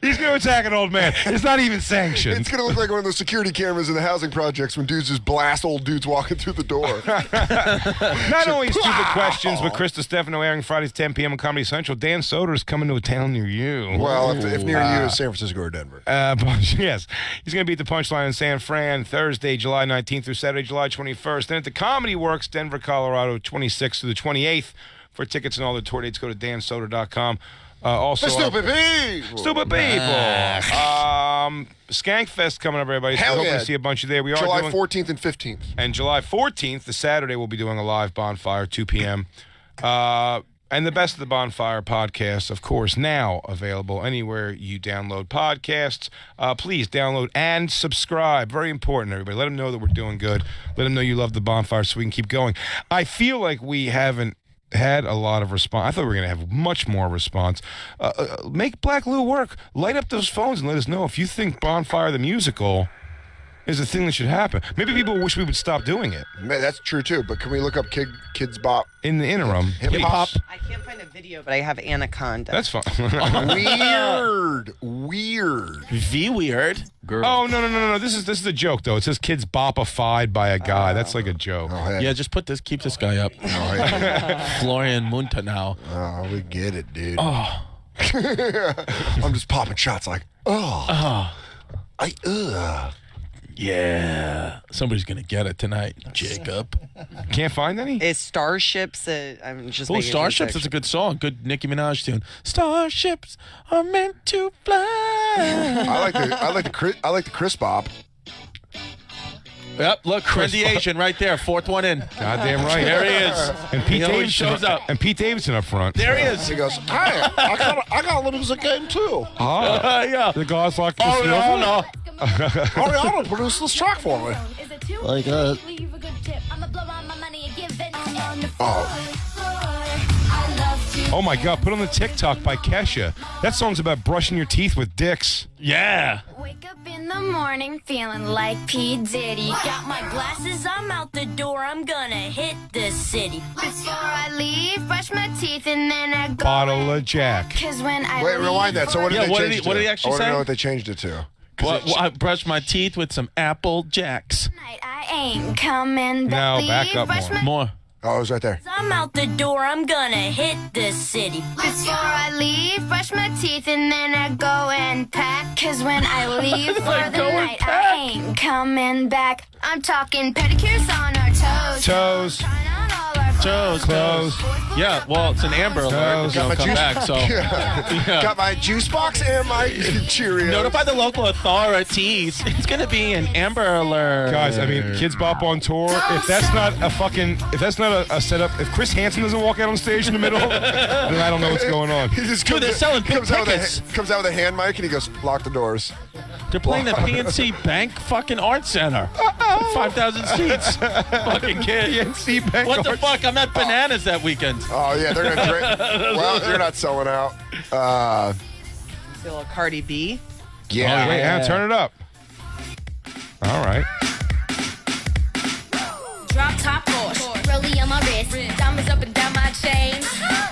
He's going to attack an old man. It's not even sanctioned. It's gonna look like one of those security cameras in the housing projects when dudes just blast old dudes walking through the door. Not only stupid questions, but Chris Stefano airing Fridays 10 p.m. on Comedy Central. Dan Soder is coming to a town near you. Well, if near you is San Francisco or Denver. Yes. He's going to be at the Punchline in San Fran Thursday, July 19th through Saturday, July 21st. Then at the Comedy Works, Denver, Colorado, 26th through the 28th. For tickets and all the tour dates, go to dansoder.com. Also, The stupid people. Stupid people. Skankfest coming up, everybody. So Hell we're hoping yeah. to see a bunch of you there. We are July doing, 14th and 15th. and July 14th, the Saturday, we'll be doing a live bonfire, 2 p.m. And the Best of the Bonfire podcast, of course, now available anywhere you download podcasts. Please download and subscribe. Very important, everybody. Let them know that we're doing good. Let them know you love the bonfire so we can keep going. I feel like we haven't had a lot of response. I thought we were going to have much more response. Make Black Lou work. Light up those phones and let us know if you think Bonfire the Musical is a thing that should happen. Maybe people wish we would stop doing it. Man, that's true too. But can we look up Kids Bop? In the interim, Hip-hop. I can't find a video, but I have Anaconda. that's fine. Weird. V weird. Girl. Oh no! This is a joke though. It says kids bopified by a guy. That's like a joke. Oh, hey. Yeah, just keep this guy up. Oh, hey. Florian Munta now. Oh, we get it, dude. Oh. I'm just popping shots like, Yeah. Somebody's going to get it tonight, Jacob. Can't find any. Is Starships? I'm just. Oh, making Starships is a good song. Good Nicki Minaj tune. Starships are meant to fly. I like the Chris Bop. Yep, look, Trendy Asian right there. Fourth one in. Goddamn right. There he is. And Pete He always Davidson shows up. And Pete Davidson up front. There he is. He goes, hey, I got a little music game too. Yeah. The guys like this. No. Ariana produced this track for me. Like that. Oh my God! Put on the TikTok by Kesha. That song's about brushing your teeth with dicks. Yeah. Wake up in the morning feeling like P. Diddy. Got my glasses, I'm out the door, I'm gonna hit the city. Before I leave, brush my teeth and then I go. Bottle of Jack. Cause when I Wait, leave rewind that. So what did Yeah, they what change did it he- what to? did he actually I want to say? know what they changed it to. I brushed my teeth with some Apple Jacks. night I ain't coming No, back. back up brush more. my More. Oh, it was right there. I'm out the door, I'm gonna hit the city. Before I leave, brush my teeth and then I go and pack. Cause when I leave for the Go and night, pack. I ain't coming back. I'm talking pedicures on our toes. Toes. Trying on all our Toes. Close. Yeah, well, it's an Amber Alert. Got Don't my come back, so. Yeah. Got my juice box and my Cheerios. Notify the local authorities. It's going to be an Amber Alert. Guys, I mean, Kids Bop on tour. If that's not a setup, if Chris Hansen doesn't walk out on stage in the middle, then I don't know what's going on. He just Dude, they're selling big comes out tickets. comes out with a hand mic and he goes, lock the doors. They're playing the PNC Bank fucking Art Center. 5,000 seats. Fucking kid. PNC Bank What the Art- fuck? I'm at Bananas that weekend. Oh yeah, they're gonna drink. Well, they're not selling out. Still a Cardi B. Yeah. Wait, Anna, turn it up. All right. Drop top Porsche. Rollie on my wrist. Diamonds up and down my chain.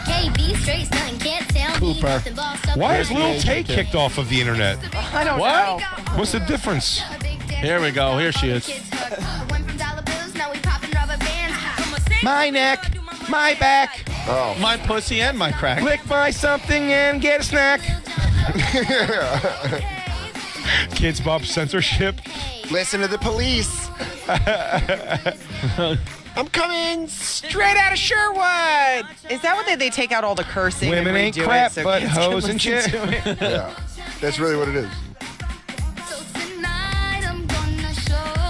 KB straight, nothing can't tell me Cooper. nothing. Bossed up Why is and Lil Tay kicked off of the internet? I don't What? know. What's the difference? Here we go. Here she is. Went from dollar bills, now we popping rubber My neck, my back, Oh. My pussy and my crack. lick my something and get a snack. Kids Bop censorship. Listen to the police. I'm coming straight out of Sherwood. Is that what they take out all the cursing? Women and ain't redo crap, it so but kids can hoes and listen shit. to it? Yeah. That's really what it is.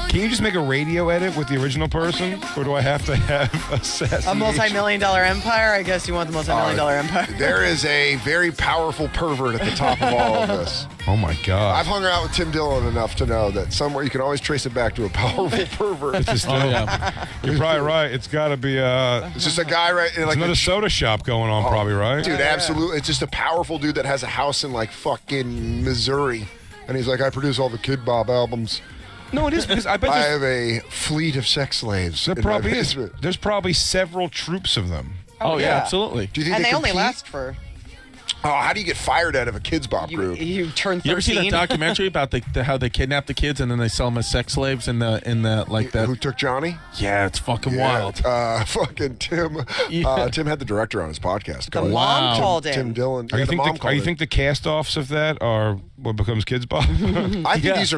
Can you just make a radio edit with the original person, or do I have to have assassination? A multi-million-dollar empire? I guess you want the multi-million-dollar empire. There is a very powerful pervert at the top of all of this. Oh my God! I've hung out with Tim Dillon enough to know that somewhere you can always trace it back to a powerful pervert. It's just, you're probably right. It's got to be It's just a guy right in like another soda shop going on, probably, right? Dude, absolutely. It's just a powerful dude that has a house in like fucking Missouri. And he's like, I produce all the Kid Bob albums. No, it is because I bet I have a fleet of sex slaves. there in my probably is. basement. There's probably several troops of them. Oh, yeah, yeah. absolutely. Do you think And they only compete? last for Oh, how do you get fired out of a Kids Bop group? you turn 13. You ever see that documentary about the how they kidnap the kids and then they sell them as sex slaves in the like that? Who took Johnny? Yeah, it's fucking Yeah, wild. fucking Tim. Yeah. Tim had the director on his podcast. The Go ahead. mom called in. Tim Dillon. Are Yeah, you the think mom are called you in. think the cast-offs of that are what becomes Kids Bop? I think Yeah. these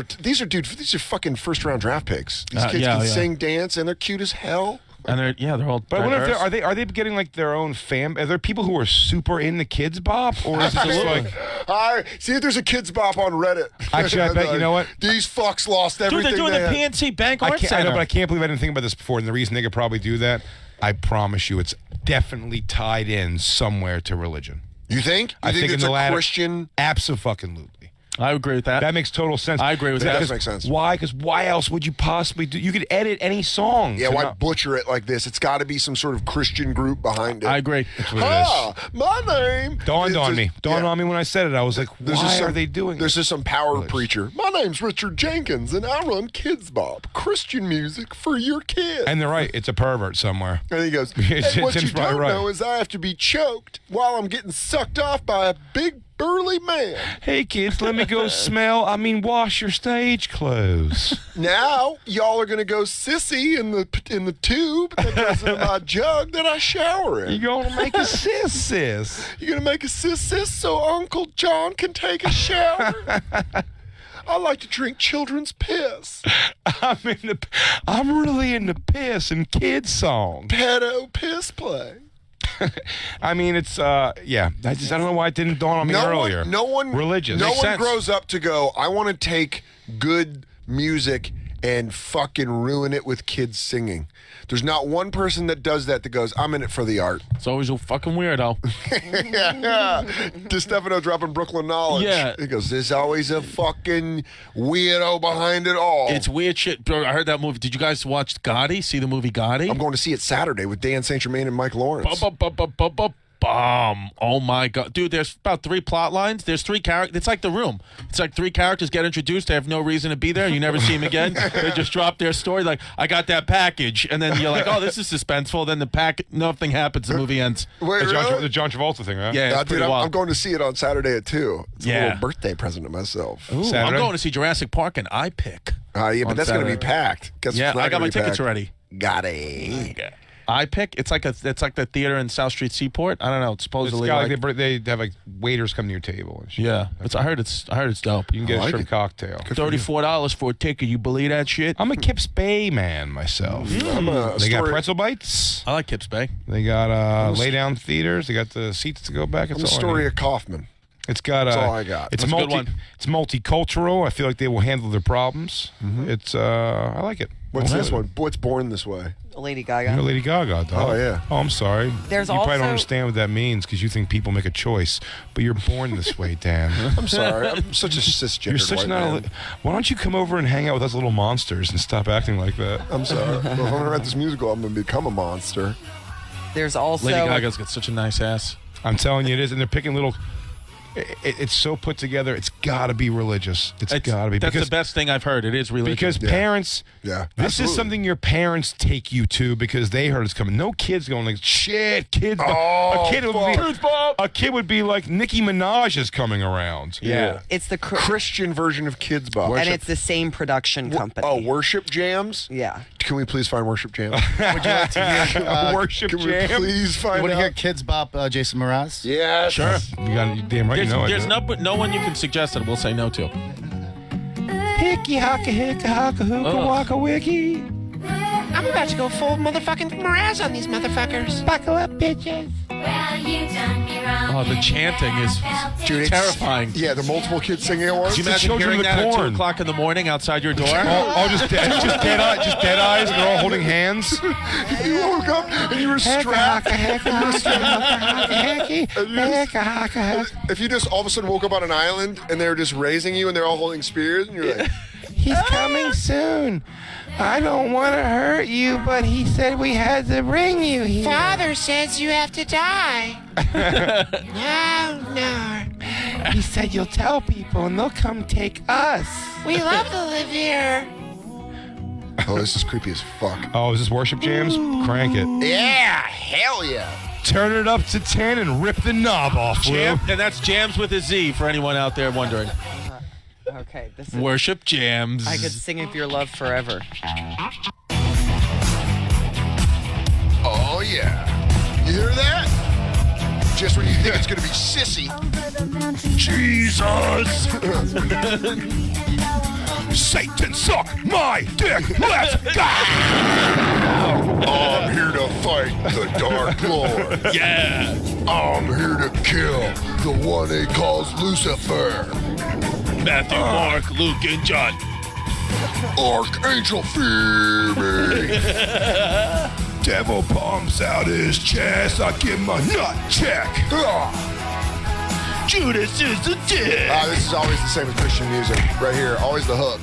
are fucking first round draft picks. These kids yeah, can yeah. sing, dance, and they're cute as hell. And they're all. But I wonder if diverse. are they getting like their own fam? Are there people who are super into Kids Bop, or is it just like? I see if there's a Kids Bop on Reddit. Actually, I bet you know what? These fucks lost Dude, everything. they're doing they the had. PNC Bank I Art know, Center. but I can't believe I didn't think about this before. And the reason they could probably do that, I promise you, it's definitely tied in somewhere to religion. You think? I think it's in the a latter, Christian? Abso-fucking-lutely. I agree with that. That makes total sense. I agree with That that. does make sense. Why? Because why else would you possibly do? You could edit any song. Yeah, to why not- butcher it like this? It's got to be some sort of Christian group behind it. I agree. That's what it is. My name Dawned on me. Dawned yeah. on me when I said it. I was like, There's why just some, are they doing There's it? just some power preacher. My name's Richard Jenkins, and I run Kids Bop, Christian music for your kids. And they're right. It's a pervert somewhere. And he goes, It's- hey, what Tim's you probably don't right. know is I have to be choked while I'm getting sucked off by a big burly man. Hey, kids, let me go wash your stage clothes. Now y'all are gonna go sissy in the tube that goes in my jug that I shower in. You're going to make a sis. You're gonna make a sis so Uncle John can take a shower. I like to drink children's piss. I'm really into piss and kids songs. Pedo piss play. I mean, it's yeah. I don't know why it didn't dawn on me earlier. No one religious. No Makes one sense. grows up to go, I want to take good music and fucking ruin it with kids singing. There's not one person that does that goes, I'm in it for the art. It's always a fucking weirdo. Yeah. DeStefano dropping Brooklyn knowledge. Yeah. He goes, there's always a fucking weirdo behind it all. It's weird shit. Bro, I heard that movie. Did you guys watch Gotti? See the movie Gotti? I'm going to see it Saturday with Dan St. Germain and Mike Lawrence. Bomb. Oh my god. Dude, there's about 3 plot lines. There's 3 characters. It's like The Room. It's like 3 characters get introduced. They have no reason to be there. You never see them again. They just drop their story like, I got that package. And then you're like, oh, this is suspenseful. Then nothing happens. The movie ends. Wait, really? The John Travolta thing, right? Yeah, it's Dude, pretty I'm wild. going to see it on Saturday at 2. It's a Yeah. little birthday present to myself. Ooh, I'm Saturday? going to see Jurassic Park and iPick. Yeah, but on that's going to be Saturday. packed. Guess Yeah, it's not I got gonna my be tickets packed. already. Got it. iPick. It's like the theater in South Street Seaport. I don't know. It's It's supposedly got, like, like, they have like waiters come to your table. And shit. yeah. I heard it's dope. You can get I like a shrimp it. cocktail. $34 for a ticket. You believe that shit? I'm a Kips Bay man myself. I'm a They got story- pretzel bites. I like Kips Bay. They got lay down theaters. They got the seats to go back. It's I'm the all I story need. of Kaufman. It's got. That's all I got. It's That's a good one. It's multicultural. I feel like they will handle their problems. It's. I like it. What's Okay. this one? What's Born This Way? Lady You're Gaga. Lady Gaga, dog. Oh, yeah. Oh, I'm sorry. There's you probably don't also- understand what that means because you think people make a choice, but you're born this way, Dan. I'm sorry. I'm such a cisgendered You're such white not. man. Why don't you come over and hang out with us little monsters and stop acting like that? I'm sorry. Well, if I'm going to write this musical, I'm going to become a monster. There's also Lady Gaga's got such a nice ass. I'm telling you, it is, and they're picking little. It's so put together. It's got to be religious. It's got to be That's because the best thing I've heard. It is religious. because parents. Yeah, This absolutely. is something your parents take you to because they heard it's coming. No kids going like shit. Kids. Oh, a kid would be. A kid would be like Nicki Minaj is coming around. Yeah. it's the Christian version of Kids Bop. and it's the same production company. Oh, worship jams? Yeah. Can we please find Worship Jam? Would you like to hear Worship Can we Jam? please find You want to hear out? Kids Bop Jason Mraz? Yes. Sure. You got it. Damn right. There's, You know I there's do. no one you can suggest that we'll say no to. Hickey hocka hicka hocka hookah waka wiki. I'm about to go full motherfucking Mraz on these motherfuckers. Buckle up, bitches. Well, you done me wrong. Oh, the chanting is Dude, it's terrifying. Yeah, the multiple kids singing at once. Do you It's the imagine children hearing of the that at 2 corn. o'clock in the morning outside your door? Just dead eyes, and they're all holding hands. You woke up and you were strapped. If you just all of a sudden woke up on an island and they were just raising you and they're all holding spears and you're like, He's coming soon. I don't want to hurt you, but he said we had to bring you here. Father says you have to die. No. He said you'll tell people and they'll come take us. We love to live here. oh, this is creepy as fuck. Oh, is this Worship Jams? Crank it. Yeah, hell yeah. Turn it up to 10 and rip the knob off, Lou. Jam, and that's Jams with a Z for anyone out there wondering. Okay, this is. Worship Jams. I could sing of your love forever. Oh, yeah. You hear that? Just when you think it's going to be sissy. Jesus! Satan, suck my dick! Let's go! I'm here to fight the Dark Lord. Yeah. I'm here to kill the one he calls Lucifer. Matthew, Mark, Luke, and John. Archangel fear me. Devil pumps out his chest, I give him a nut check. Judas is the dick. This is always the same with Christian music. Right here, always the hook.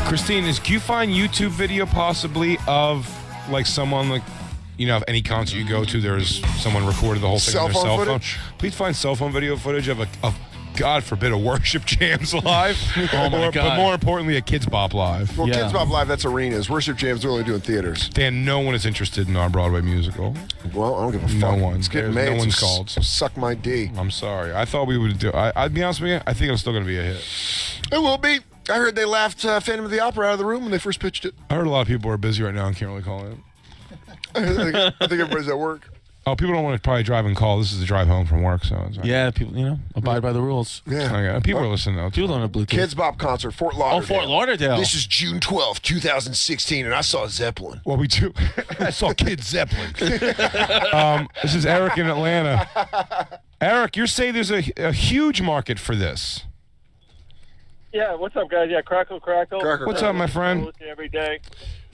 Christine, can you find YouTube video possibly of like someone like, you know, if any concert you go to, there's someone recorded the whole thing on their Cell phone cell phone? footage? Please find cell phone video footage of God forbid, a Worship Jams live. Oh my God. But more importantly, a Kids Bop live. Well, Yeah. Kids Bop Live, that's arenas. Worship Jams, we're only doing theaters. Dan, no one is interested in our Broadway musical. Well, I don't give a No fuck. one. It's getting There's made. no one's so called. So suck my D. I'm sorry. I thought we would do. I'd be honest with you. I think it's still going to be a hit. It will be. I heard they laughed Phantom of the Opera out of the room when they first pitched it. I heard a lot of people are busy right now and can't really call in. I think everybody's at work. Oh, people don't want to probably drive and call. This is the drive home from work, so it's Yeah, people, abide by the rules. Yeah. Okay. People are listening though. People don't have Bluetooth. Kids Bop concert, Fort Lauderdale. Oh, Fort Lauderdale. This is June 12th, 2016, and I saw Zeppelin. Well, we do. I saw Kid Zeppelin. This is Eric in Atlanta. Eric, you're saying there's a huge market for this. Yeah, what's up, guys? Yeah, Crackle. What's up, my friend? Listen every day.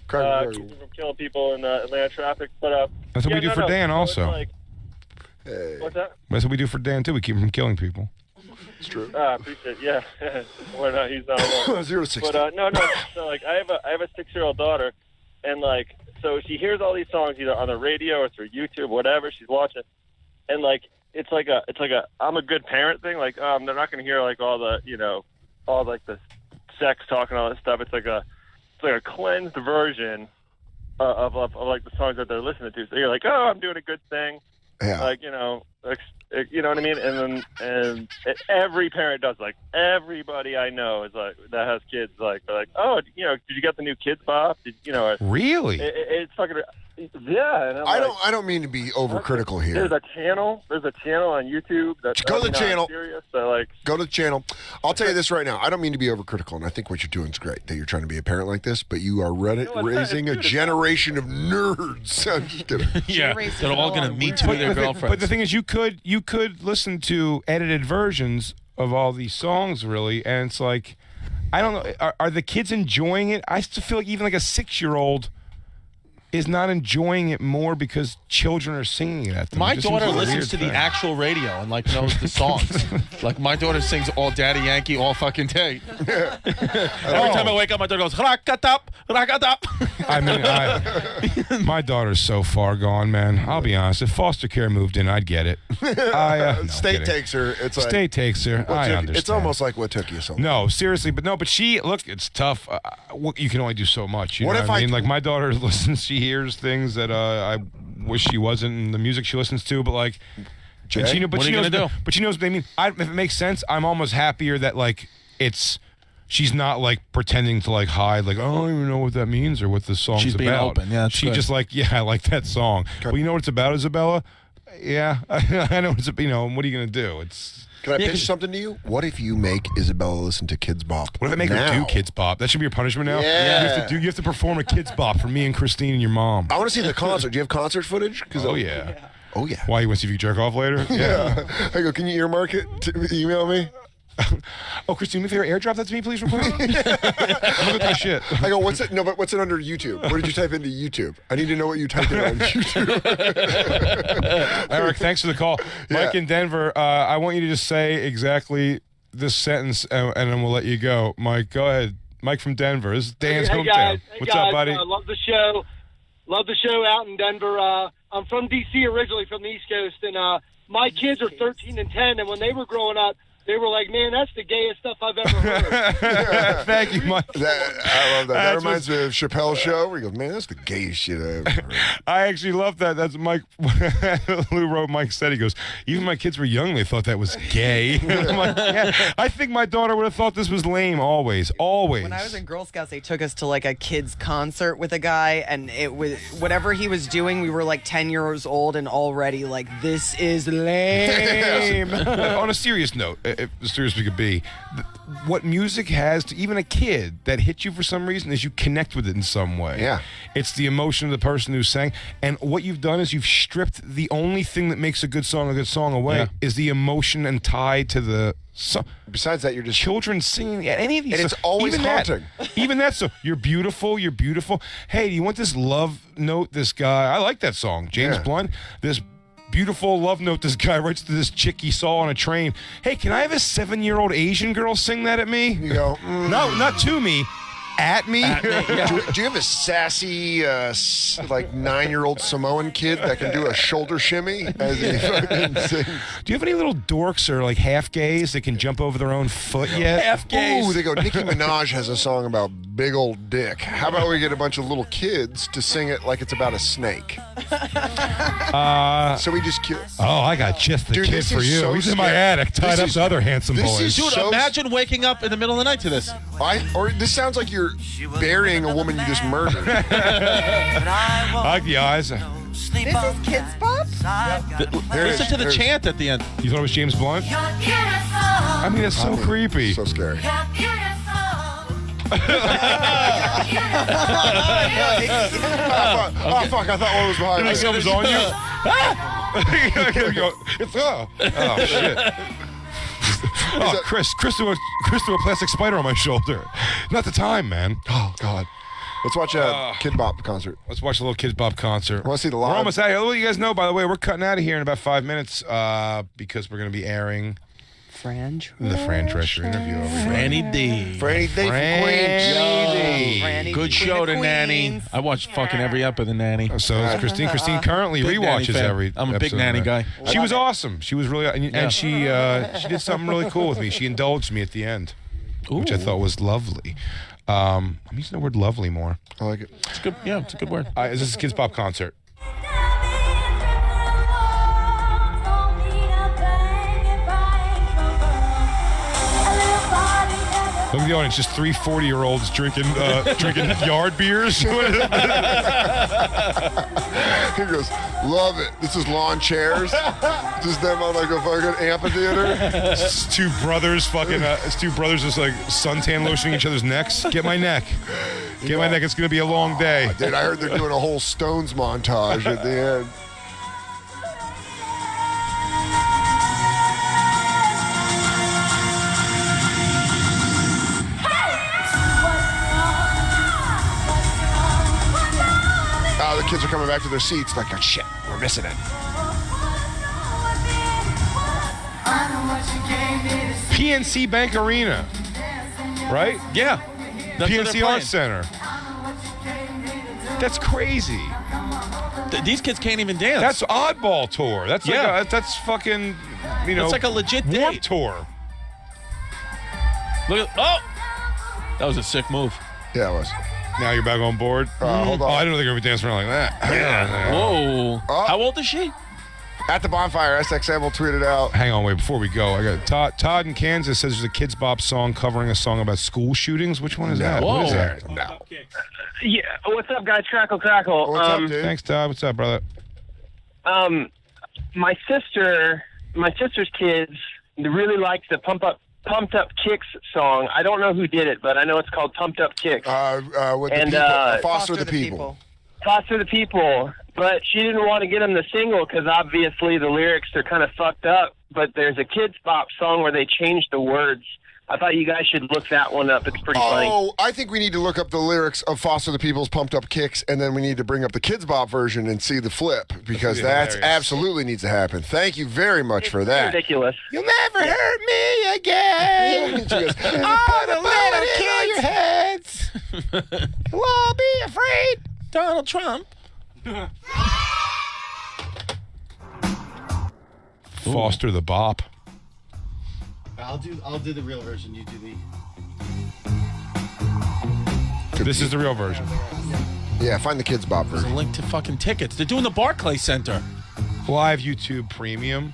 Crackle. Keep them from killing people in Atlanta traffic. But That's what we do for Dan so also. it's Hey, what's that? That's what we do for Dan too. We keep him from killing people. it's true. Appreciate it. Yeah. Why not? He's not alone. 0 to 60. But no. So I have a 6-year-old daughter, and so she hears all these songs either on the radio or through YouTube, whatever she's watching, and it's like a I'm a good parent thing. They're not going to hear all the sex talk and all that stuff. It's like a cleansed version of the songs that they're listening to. So you're like, oh, I'm doing a good thing. Yeah. You know what I mean? And every parent does. Everybody I know is that has kids. They're like, oh, did you get the new Kids Bop? Really? It's fucking. Yeah. And I don't mean to be overcritical here. There's a channel on YouTube. Go to the channel. Serious, Go to the channel. I'll tell you this right now. I don't mean to be overcritical, and I think what you're doing is great, that you're trying to be a parent like this, but you are raising a generation of nerds. I'm just kidding. Yeah, they're all going to meet their girlfriends. But the thing is, you could listen to edited versions of all these songs, really, and it's like, I don't know, are the kids enjoying it? I still feel like even like a 6-year-old is not enjoying it more because children are singing it at them. My It just daughter seems like a listens weird to the thing. actual radio and knows the songs. My daughter sings all Daddy Yankee all fucking day. Every time I wake up, my daughter goes rakatap, rakatap. I mean, my daughter's so far gone, man. I'll be honest. If foster care moved in, I'd get it. No, State kidding. takes her. It's like State takes her. I understand. It's almost like what took you so long. No, seriously, but she look. It's tough. You can only do so much. You What know if what I I- mean? Like my daughter listens. She hears things that I wish she wasn't in the music she listens to. But and she, What are she you knows. gonna do? But she knows what they mean. If it makes sense, I'm almost happier that it's She's not like pretending to like hide, like, oh, I don't even know what that means or what the song's She's about. being open. Yeah, She just like, yeah, I like that song. Well, you know what it's about, Isabella? Yeah, I know what it's, you know, what are you going to do? It's. Can I pitch something to you? What if you make Isabella listen to Kids Bop? What if I make her do Kids Bop? That should be your punishment now? Yeah. You have to perform a Kids Bop for me and Christine and your mom. I want to see the concert. Do you have concert footage? Oh, yeah. Oh, yeah. Why, you want to see if you jerk off later? Yeah. I go, can you earmark it? Email me? Oh, Christine, if you airdrop that to me, please, real quick. I'm looking at my shit. I go, what's it? No, but what's it under YouTube? What did you type into YouTube? I need to know what you typed in on YouTube. Eric, thanks for the call. Mike in Denver, I want you to just say exactly this sentence, and then we'll let you go. Mike, go ahead. Mike from Denver. This is Dan's hometown. Guys. What's up, buddy? Love the show. Love the show out in Denver. I'm from D.C. originally, from the East Coast, and my kids are 13 and 10, and when they were growing up, they were like, man, that's the gayest stuff I've ever heard. Thank you, Mike. I love that. That reminds me of Chappelle's show where he goes, man, that's the gayest shit I ever heard. I actually love that. That's Mike. Lou wrote, Mike said, he goes, even my kids were young, they thought that was gay. I'm like, yeah, I think my daughter would have thought this was lame always. When I was in Girl Scouts, they took us to like a kid's concert with a guy, and it was whatever he was doing, we were like 10 years old and already like, this is lame. On a serious note, if serious we could be, what music has to even a kid that hits you for some reason is you connect with it in some way. Yeah. It's the emotion of the person who sang. And what you've done is you've stripped the only thing that makes a good song away is the emotion and tie to the song. Besides that, you're just children singing any of these. And it's always even haunting. Even that. So you're beautiful. You're beautiful. Hey, do you want this love note? This guy, I like that song. James Blunt. This beautiful love note this guy writes to this chick he saw on a train. Hey, can I have a 7-year-old Asian girl sing that at me? You go, no, not to me. At me? Do you have a sassy, like 9-year-old Samoan kid that can do a shoulder shimmy as he fucking sings? Do you have any little dorks or like half gays that can jump over their own foot yet? Half gays. Ooh, they go, Nicki Minaj has a song about big old dick. How about we get a bunch of little kids to sing it like it's about a snake? So we just Oh, I got just the kid for you. So He's in my attic, tied up to other handsome boys. Dude, imagine waking up in the middle of the night to this. Or this sounds like you're burying a woman you just murdered. I like the eyes. This is Kids Bop? Listen to the chant at the end. You thought it was James Blunt? I mean, that's so creepy. So scary. Oh, fuck, I thought one was behind me. Something's on you? Oh, shit. Oh, Chris threw a plastic spider on my shoulder. Not the time, man. Oh, God. Let's watch a Kid Bop concert. Let's watch a little Kids Bop concert. I want to see the live. We're almost out of here. I'll let you guys know, by the way, we're cutting out of here in about 5 minutes because we're going to be airing the Fran Drescher interview over Franny D. Franny D from Queens. Good show, The Nanny. I watched fucking every ep of The Nanny. So is Christine. Christine currently Big Nanny rewatches fan. every I'm a big episode Nanny of guy. She was awesome. She was really, and she did something really cool with me. She indulged me at the end, which I thought was lovely. I'm using the word lovely more. I like it. It's good. Yeah, it's a good word. This is a Kids Pop concert. Look at the audience, just 3 40-year-olds drinking yard beers. He goes, love it. This is lawn chairs. Just them on like a fucking amphitheater. It's two brothers just like suntan lotioning each other's necks. Get my neck. Get my neck. It's going to be a long day. Dude, I heard they're doing a whole Stones montage at the end. The kids are coming back to their seats like, oh, shit, we're missing it. PNC Bank Arena, right? Yeah. That's where they're PNC Arts Center. That's crazy. These kids can't even dance. That's Oddball Tour. That's like that's fucking, It's like a legit Warped date. Tour. Look at, that was a sick move. Yeah, it was. Now you're back on board? Hold on. Oh, I didn't know they were going to be dancing around like that. Whoa. How old is she? At the Bonfire SXM, we'll tweet it out. Hang on, wait, before we go, I got Todd in Kansas says there's a Kids Bop song covering a song about school shootings. Which one is that? Whoa. What is that? No. Yeah, what's up, guys? Crackle. What's up, dude? Thanks, Todd. What's up, brother? My sister's kids really liked the Pumped Up Kicks song. I don't know who did it, but I know it's called Pumped Up Kicks. With the people, Foster the People. Foster the People. But she didn't want to get them the single because obviously the lyrics are kind of fucked up. But there's a Kids Bop song where they changed the words. I thought you guys should look that one up. It's pretty funny. Oh, I think we need to look up the lyrics of Foster the People's Pumped Up Kicks, and then we need to bring up the Kids Bop version and see the flip, because that's absolutely needs to happen. Thank you very much for that. Ridiculous. You'll never hurt me again. Put a little kill your heads. We'll all be afraid. Donald Trump. Foster the Bop. I'll do the real version. You do the. This is the real version. Yeah, find the Kids Bop There's a version. link to fucking tickets. They're doing the Barclays Center. Live YouTube Premium.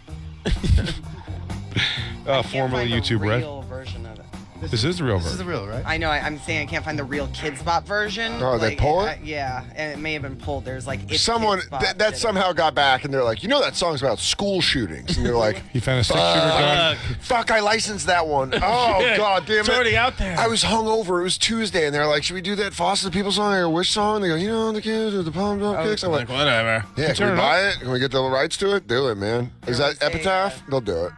Formerly YouTube Red. Real version of it. This is the real This is the version. real, right? I know. I'm saying I can't find the real Kids Bop version. Oh, they pull it? Yeah, and it may have been pulled. There's like if Someone Kids Bop that did it. somehow got back, and they're like, that song's about school shootings, and they're like, You found a 6-shooter gun? fuck, I licensed that one. Oh, God damn it. It's already out there. I was hungover. It was Tuesday, and they're like, should we do that Foster the People song? I go, which song? They go, the kids with the Pumped Up Kicks. I'm like, Whatever. yeah, can turn we it buy it? Can we get the rights to it? Do it, man. Is that Say, Epitaph? They'll do it.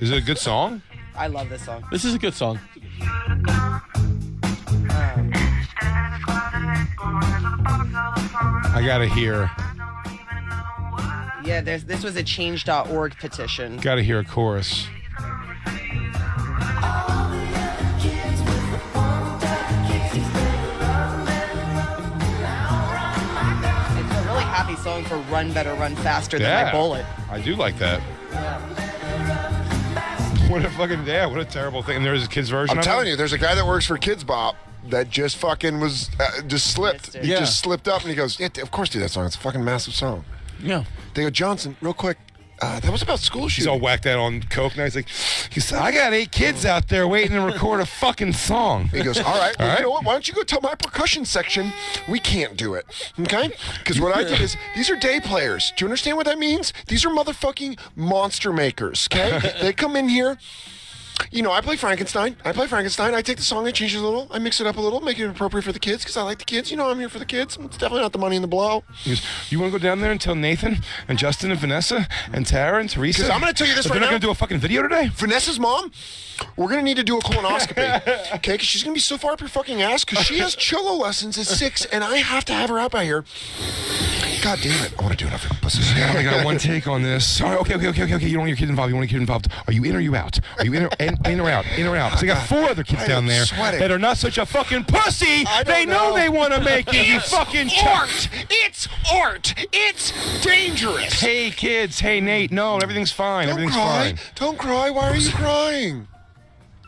Is it a good song? I love this song. This is a good song. I gotta hear. Yeah, this was a change.org petition. Gotta hear a chorus. It's a really happy song for Run Better Run Faster Than My Bullet. I do like that. What a fucking what a terrible thing. And there's a kid's version. I'm telling you, there's a guy that works for Kids Bop that just fucking was just slipped. He just slipped up, and he goes, "Yeah, of course, do that song. It's a fucking massive song." Yeah. They go, Johnson, real quick. That was about school He's shooting. all whacked out on coke now. He's like, I got 8 kids out there waiting to record a fucking song. He goes, all right, well, you know what? Why don't you go tell my percussion section we can't do it, okay? Because what I did is, these are day players. Do you understand what that means? These are motherfucking monster makers, okay? They come in here. I play Frankenstein. I take the song, I change it a little. I mix it up a little, make it appropriate for the kids, because I like the kids. I'm here for the kids. It's definitely not the money in the blow. He goes, you want to go down there and tell Nathan and Justin and Vanessa and Tara and Teresa? Because I'm going to tell you this right They're now. not going to do a fucking video today? Vanessa's mom, we're going to need to do a colonoscopy, okay? Because she's going to be so far up your fucking ass, because she has cello lessons at 6, and I have to have her out by here. God damn it. I want to do it. I only got one take on this. All right, okay. You don't want your kid involved. You want your kid involved. Are you in or you out? Are you in or out? In or out? So you got 4 other kids down there that are not such a fucking pussy. They know they want to make it. You fucking art. It's art. It's dangerous. Hey, kids. Hey, Nate. No, everything's fine. Everything's fine. Don't cry. Why are you crying?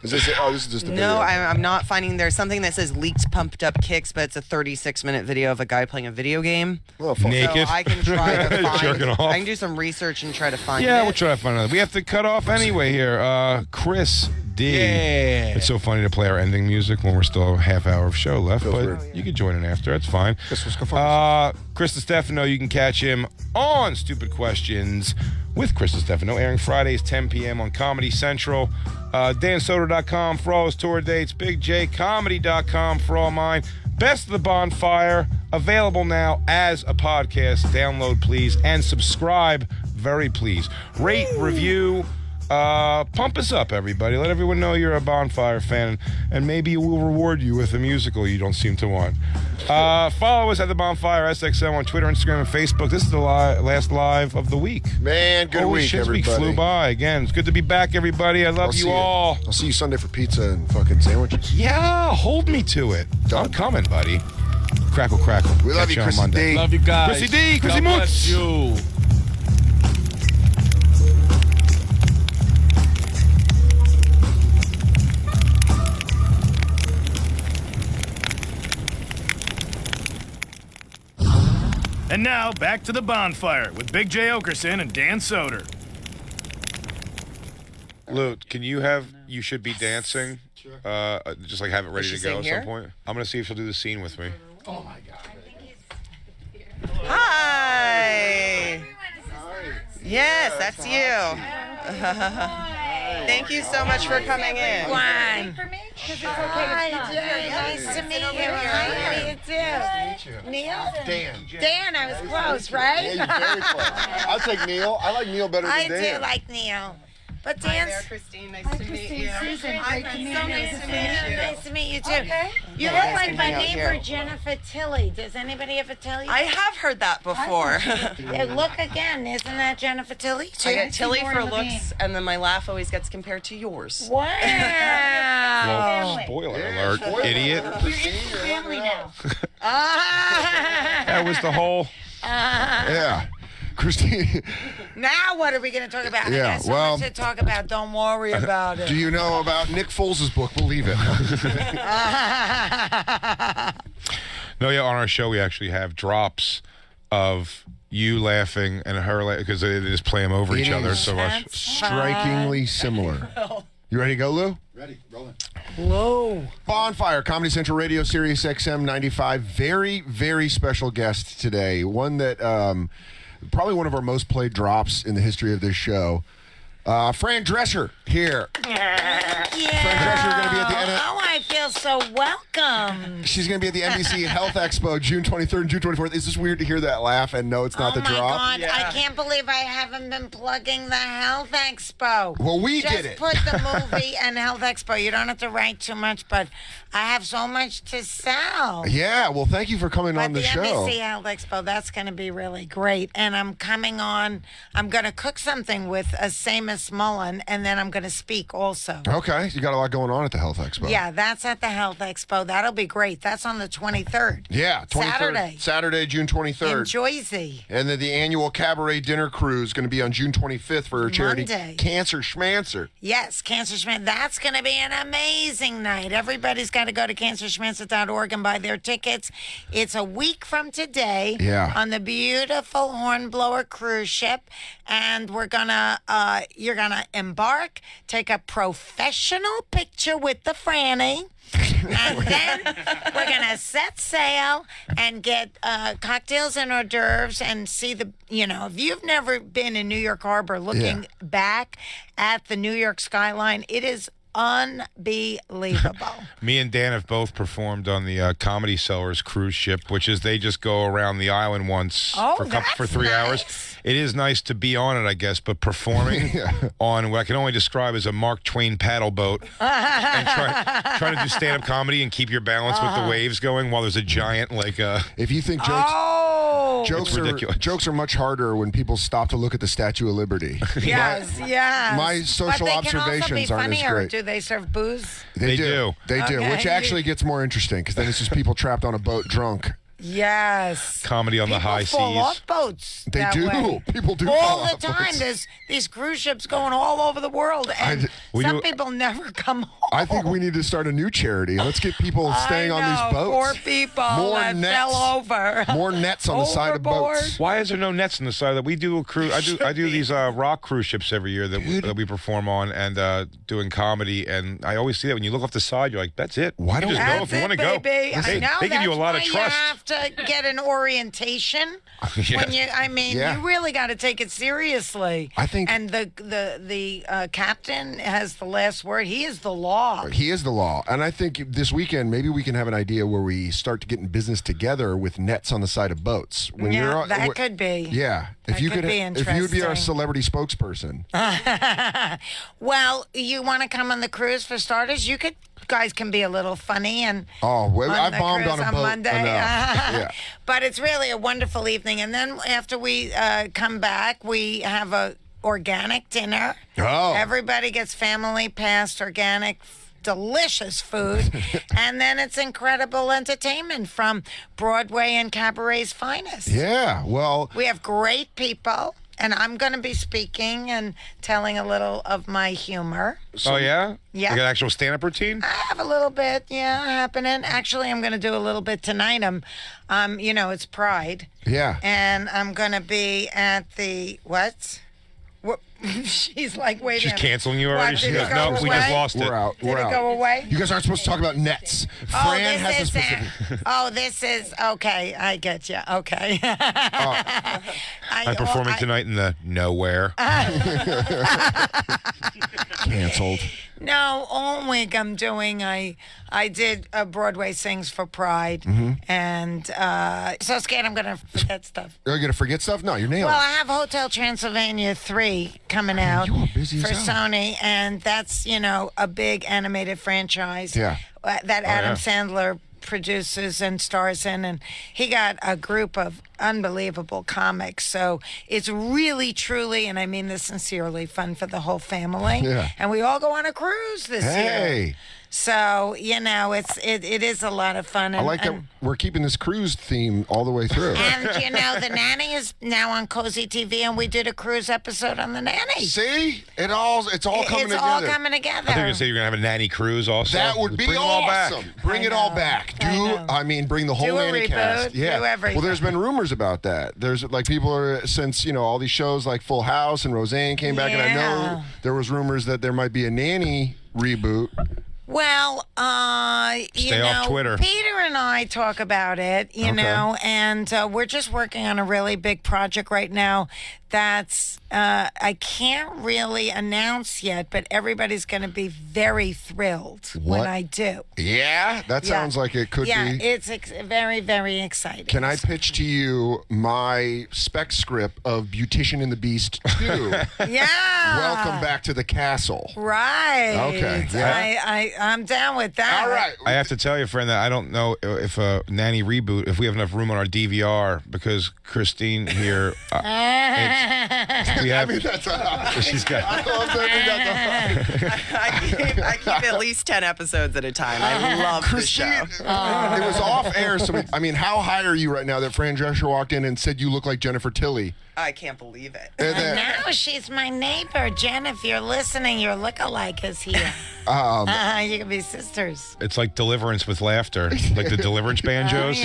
Is this it? Oh, this is just a video. No, I'm not finding. There's something that says leaked Pumped Up Kicks, but it's a 36-minute video of a guy playing a video game. Well, naked. So I can try to find. Jerking off. I can do some research and try to find it. Yeah, we'll try to find it. We have to cut off anyway here. Chris D. Yeah. It's so funny to play our ending music when we're still a half hour of show left, but you can join in after. That's fine. Chris DiStefano, you can catch him on Stupid Questions with Chris DiStefano, airing Fridays 10 p.m. on Comedy Central. DanSoder.com for all his tour dates. BigJComedy.com for all mine. Best of the Bonfire, available now as a podcast. Download, please, and subscribe, very please. Rate, review, pump us up, everybody. Let everyone know you're a Bonfire fan, and maybe we'll reward you with a musical you don't seem to want. Follow us at the Bonfire SXM on Twitter, Instagram, and Facebook. This is the last live of the week. Man, good Holy week, shit, everybody. This week flew by. Again, it's good to be back, everybody. I love you all. I'll see you Sunday for pizza and fucking sandwiches. Yeah, hold me to it. Done. I'm coming, buddy. Crackle, crackle. We love Catch you, on Chrissy Monday. D. Love you guys. Chrissy D. Chrissy God bless Moots. you. And And now, back to the bonfire with Big J. Okerson and Dan Soder. Lou, can you have You Should Be Dancing? Sure. Just like have it ready to go at some point. I'm going to see if she'll do the scene with me. Oh my God. Hi. Yes, that's you. Thank you so much for coming in. One. Hi, nice to meet you. How do you do? Neil? Dan. Dan, I was close, right? Yeah, you're very close. I'll take Neil. I like Neil better than I Dan. do like Neil. But Hi Dan's... there, Christine. Nice to meet you. Susan, Hi, great to so meet nice you. to meet you. Nice to meet you, too. Okay. You look Nice like to my hang out neighbor, here. Jennifer Tilly. Does anybody ever tell you? I have heard that before. Yeah, look again. Isn't that Jennifer Tilly, too? I get Tilly for looks, and then my laugh always gets compared to yours. Wow. Well, spoiler alert, idiot. Family now. That was the whole... Yeah. Christine, Now what are we going to talk about? Yeah, I got so well- much to talk about. Don't worry about it. do you know about Nick Foles' book, Believe It? No, yeah, on our show we actually have drops of you laughing and her laughing because they just play them over each other so much. Strikingly similar. You ready to go, Lou? Ready, rolling. Whoa. Bonfire, Comedy Central Radio, Sirius XM 95. Very, very special guest today. One that probably one of our most played drops in the history of this show. Fran Drescher here. Yeah. Fran Drescher going to be at the end of... Oh, I feel so welcome. She's going to be at the NBC Health Expo June 23rd and June 24th. Is this weird to hear that laugh and no, it's not the drop? Oh, my God. I can't believe I haven't been plugging the Health Expo. Well, we Just did it. put the movie and Health Expo. You don't have to write too much, but I have so much to sell. Yeah, well, thank you for coming But on the the show. NBC Health Expo, that's going to be really great. And I'm coming on, I'm going to cook something with Seamus Mullen, and then I'm going to speak also. Okay, you got a lot going on at the Health Expo. Yeah, that's at the Health Expo. That'll be great. That's on the 23rd. Yeah, 23rd. Saturday, June 23rd. In Jersey. And then the annual cabaret dinner cruise is going to be on June 25th for charity Monday. Cancer Schmancer. Yes, Cancer Schmancer. That's going to be an amazing night. Everybody's got to go to cancerschmancer.org and buy their tickets. It's a week from today on the beautiful Hornblower cruise ship. And we're going to, you're going to embark, take a professional picture with the Franny. And then we're going to set sail and get cocktails and hors d'oeuvres and see the, you know, if you've never been in New York Harbor looking back at the New York skyline, it is unbelievable. Me and Dan have both performed on the Comedy Sellers cruise ship, which is they just go around the island once for 3 hours. It is nice to be on it, I guess, but performing on what I can only describe as a Mark Twain paddle boat and trying to do stand-up comedy and keep your balance with the waves going while there's a giant If you think jokes are much harder when people stop to look at the Statue of Liberty. Yes. My social but they can observations also be aren't as funnier. great. Do they serve booze? They do. They do, Okay. which actually gets more interesting because then it's just people trapped on a boat drunk. Yes. Comedy on the high Fall seas. off boats. They that do. way. People do all fall the off time. boats. There's these cruise ships going all over the world, and some people never come home. I think we need to start a new charity. Let's get people staying on these boats. Poor people More that nets. fell over. More nets on the side of boats. Why is there no nets on the side? That we do a cruise. I do these rock cruise ships every year that we perform on and doing comedy. And I always see that when you look off the side, you're like, that's it. Why don't you just go if you want to go? Baby. I know, They give you a lot of that's trust. why you have to get an orientation. When you, you really got to take it seriously. I think, and the captain has the last word. He is the law. He is the law. And I think this weekend, maybe we can have an idea where we start to get in business together with nets on the side of boats. When that could be. Yeah. If you could be our interesting. celebrity spokesperson. Well, you want to come on the cruise for starters? You guys can be a little funny and I bombed on a boat Monday. enough. Yeah. But it's really a wonderful evening. And then after we come back, we have a organic dinner. Oh. Everybody gets family passed organic delicious food. And then it's incredible entertainment from Broadway and Cabaret's finest. Yeah, well... We have great people. And I'm going to be speaking and telling a little of my humor. Oh, yeah? Yeah. Like an actual stand-up routine? I have a little bit, happening. Actually, I'm going to do a little bit tonight. It's Pride. Yeah. And I'm going to be at the, what? She's like, wait a She's minute. canceling you already? What, She did goes, it go no, we away? just lost it. We're out. Did it go away? You guys aren't supposed to talk about nets. Fran has a specific. This is, okay, I get you. Okay. I'm performing tonight in the nowhere. Canceled. No, all week I'm doing, I did Broadway Sings for Pride. Mm-hmm. And so scared I'm going to forget stuff. You're going to forget stuff? No, you're nailing Well, it. I have Hotel Transylvania 3 coming out You are busy for as hell. Sony, and that's, a big animated franchise Yeah. that Adam yeah. Sandler produces and stars in, and he got a group of unbelievable comics. So it's really, truly, and I mean this sincerely, fun for the whole family. Yeah. And we all go on a cruise this year. Hey. So, it is a lot of fun. I And, like that we're keeping this cruise theme all the way through. and the nanny is now on Cozy TV, and we did a cruise episode on the nanny. See? It's all coming together. It's all coming together. I think you're going to say you're going to have a nanny cruise also. That would be Bring them all back. awesome. Bring it all back. Bring the whole Do a nanny reboot, cast. Yeah. do everything. Well, there's been rumors about that. There's people are since all these shows like Full House and Roseanne came back, and I know there was rumors that there might be a nanny reboot. Well, Stay off Twitter. Peter and I talk about it, and we're just working on a really big project right now that's I can't really announce yet, but everybody's going to be very thrilled when I do. Yeah? That sounds like it could be. Yeah, it's very, very exciting. Can I pitch to you my spec script of Beautician and the Beast 2? Yeah. Welcome back to the castle. Right. Okay. Yeah. I'm down with that. All right. I have to tell you, friend, that I don't know if a nanny reboot, if we have enough room on our DVR, because Christine here, we have. She's got. I keep at least 10 episodes at a time. I love the show. It was off air, so how high are you right now that Fran Drescher walked in and said you look like Jennifer Tilly? I can't believe it. Now she's my neighbor. Jen, if you're listening, your lookalike is here. You can be sisters. It's like Deliverance with laughter, like the Deliverance banjos.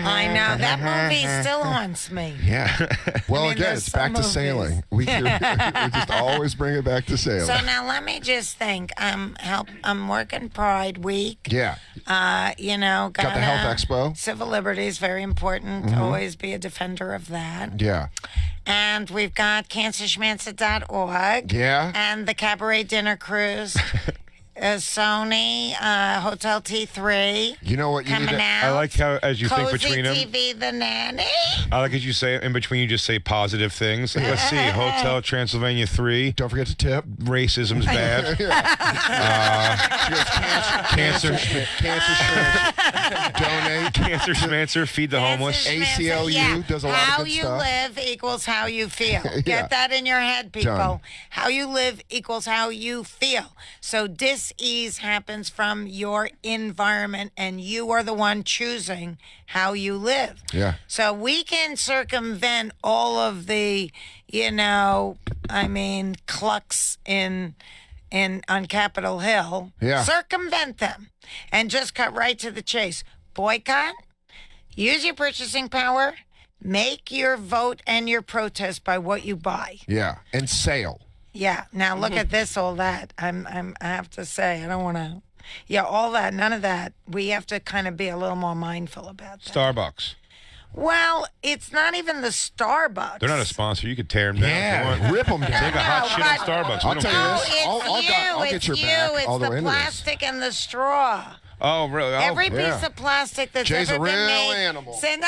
I know. That movie still haunts me. Yeah. Well, again, there's it's back some to movies. sailing. We just always bring it back to sailing. So now let me just think. I'm working Pride Week. Yeah. Got the Health Expo. Civil liberties, very important. Mhm. Always be a defender of that. Yeah. And we've got cancerschmancer.org. Yeah. And the Cabaret Dinner Cruise. Sony, Hotel T3. You know what? You coming need to, out. I like how, as you think Cozy between them. TV, the nanny. I like as you say in between, you just say positive things. Like, let's see, Hotel Transylvania 3. Don't forget to tip. Racism's bad. Cancer. Donate. Cancer Schmancer. Feed the homeless. ACLU does a lot How of good you stuff. live equals how you feel. Yeah. Get that in your head, people. Done. How you live equals how you feel. So dis-ease happens from your environment, and you are the one choosing how you live. Yeah. So we can circumvent all of the, clucks on Capitol Hill. Yeah. Circumvent them and just cut right to the chase. Boycott. Use your purchasing power. Make your vote and your protest by what you buy. Yeah. And sail. Yeah. Now look at this, all that. I have to say, I don't want to. Yeah, all that, none of that. We have to kind of be a little more mindful about that. Starbucks. Well, it's not even the Starbucks. They're not a sponsor. You could tear them down if you Yeah. want. Rip them down. Take a hot shit on but- Starbucks. We I'll don't tell care. you No, this. it's I'll get it's your you. back all It's the way the into this. plastic and the straw. Oh, really? Oh, Every yeah. piece of plastic that's Jay's a ever been real made. animal. Say, no,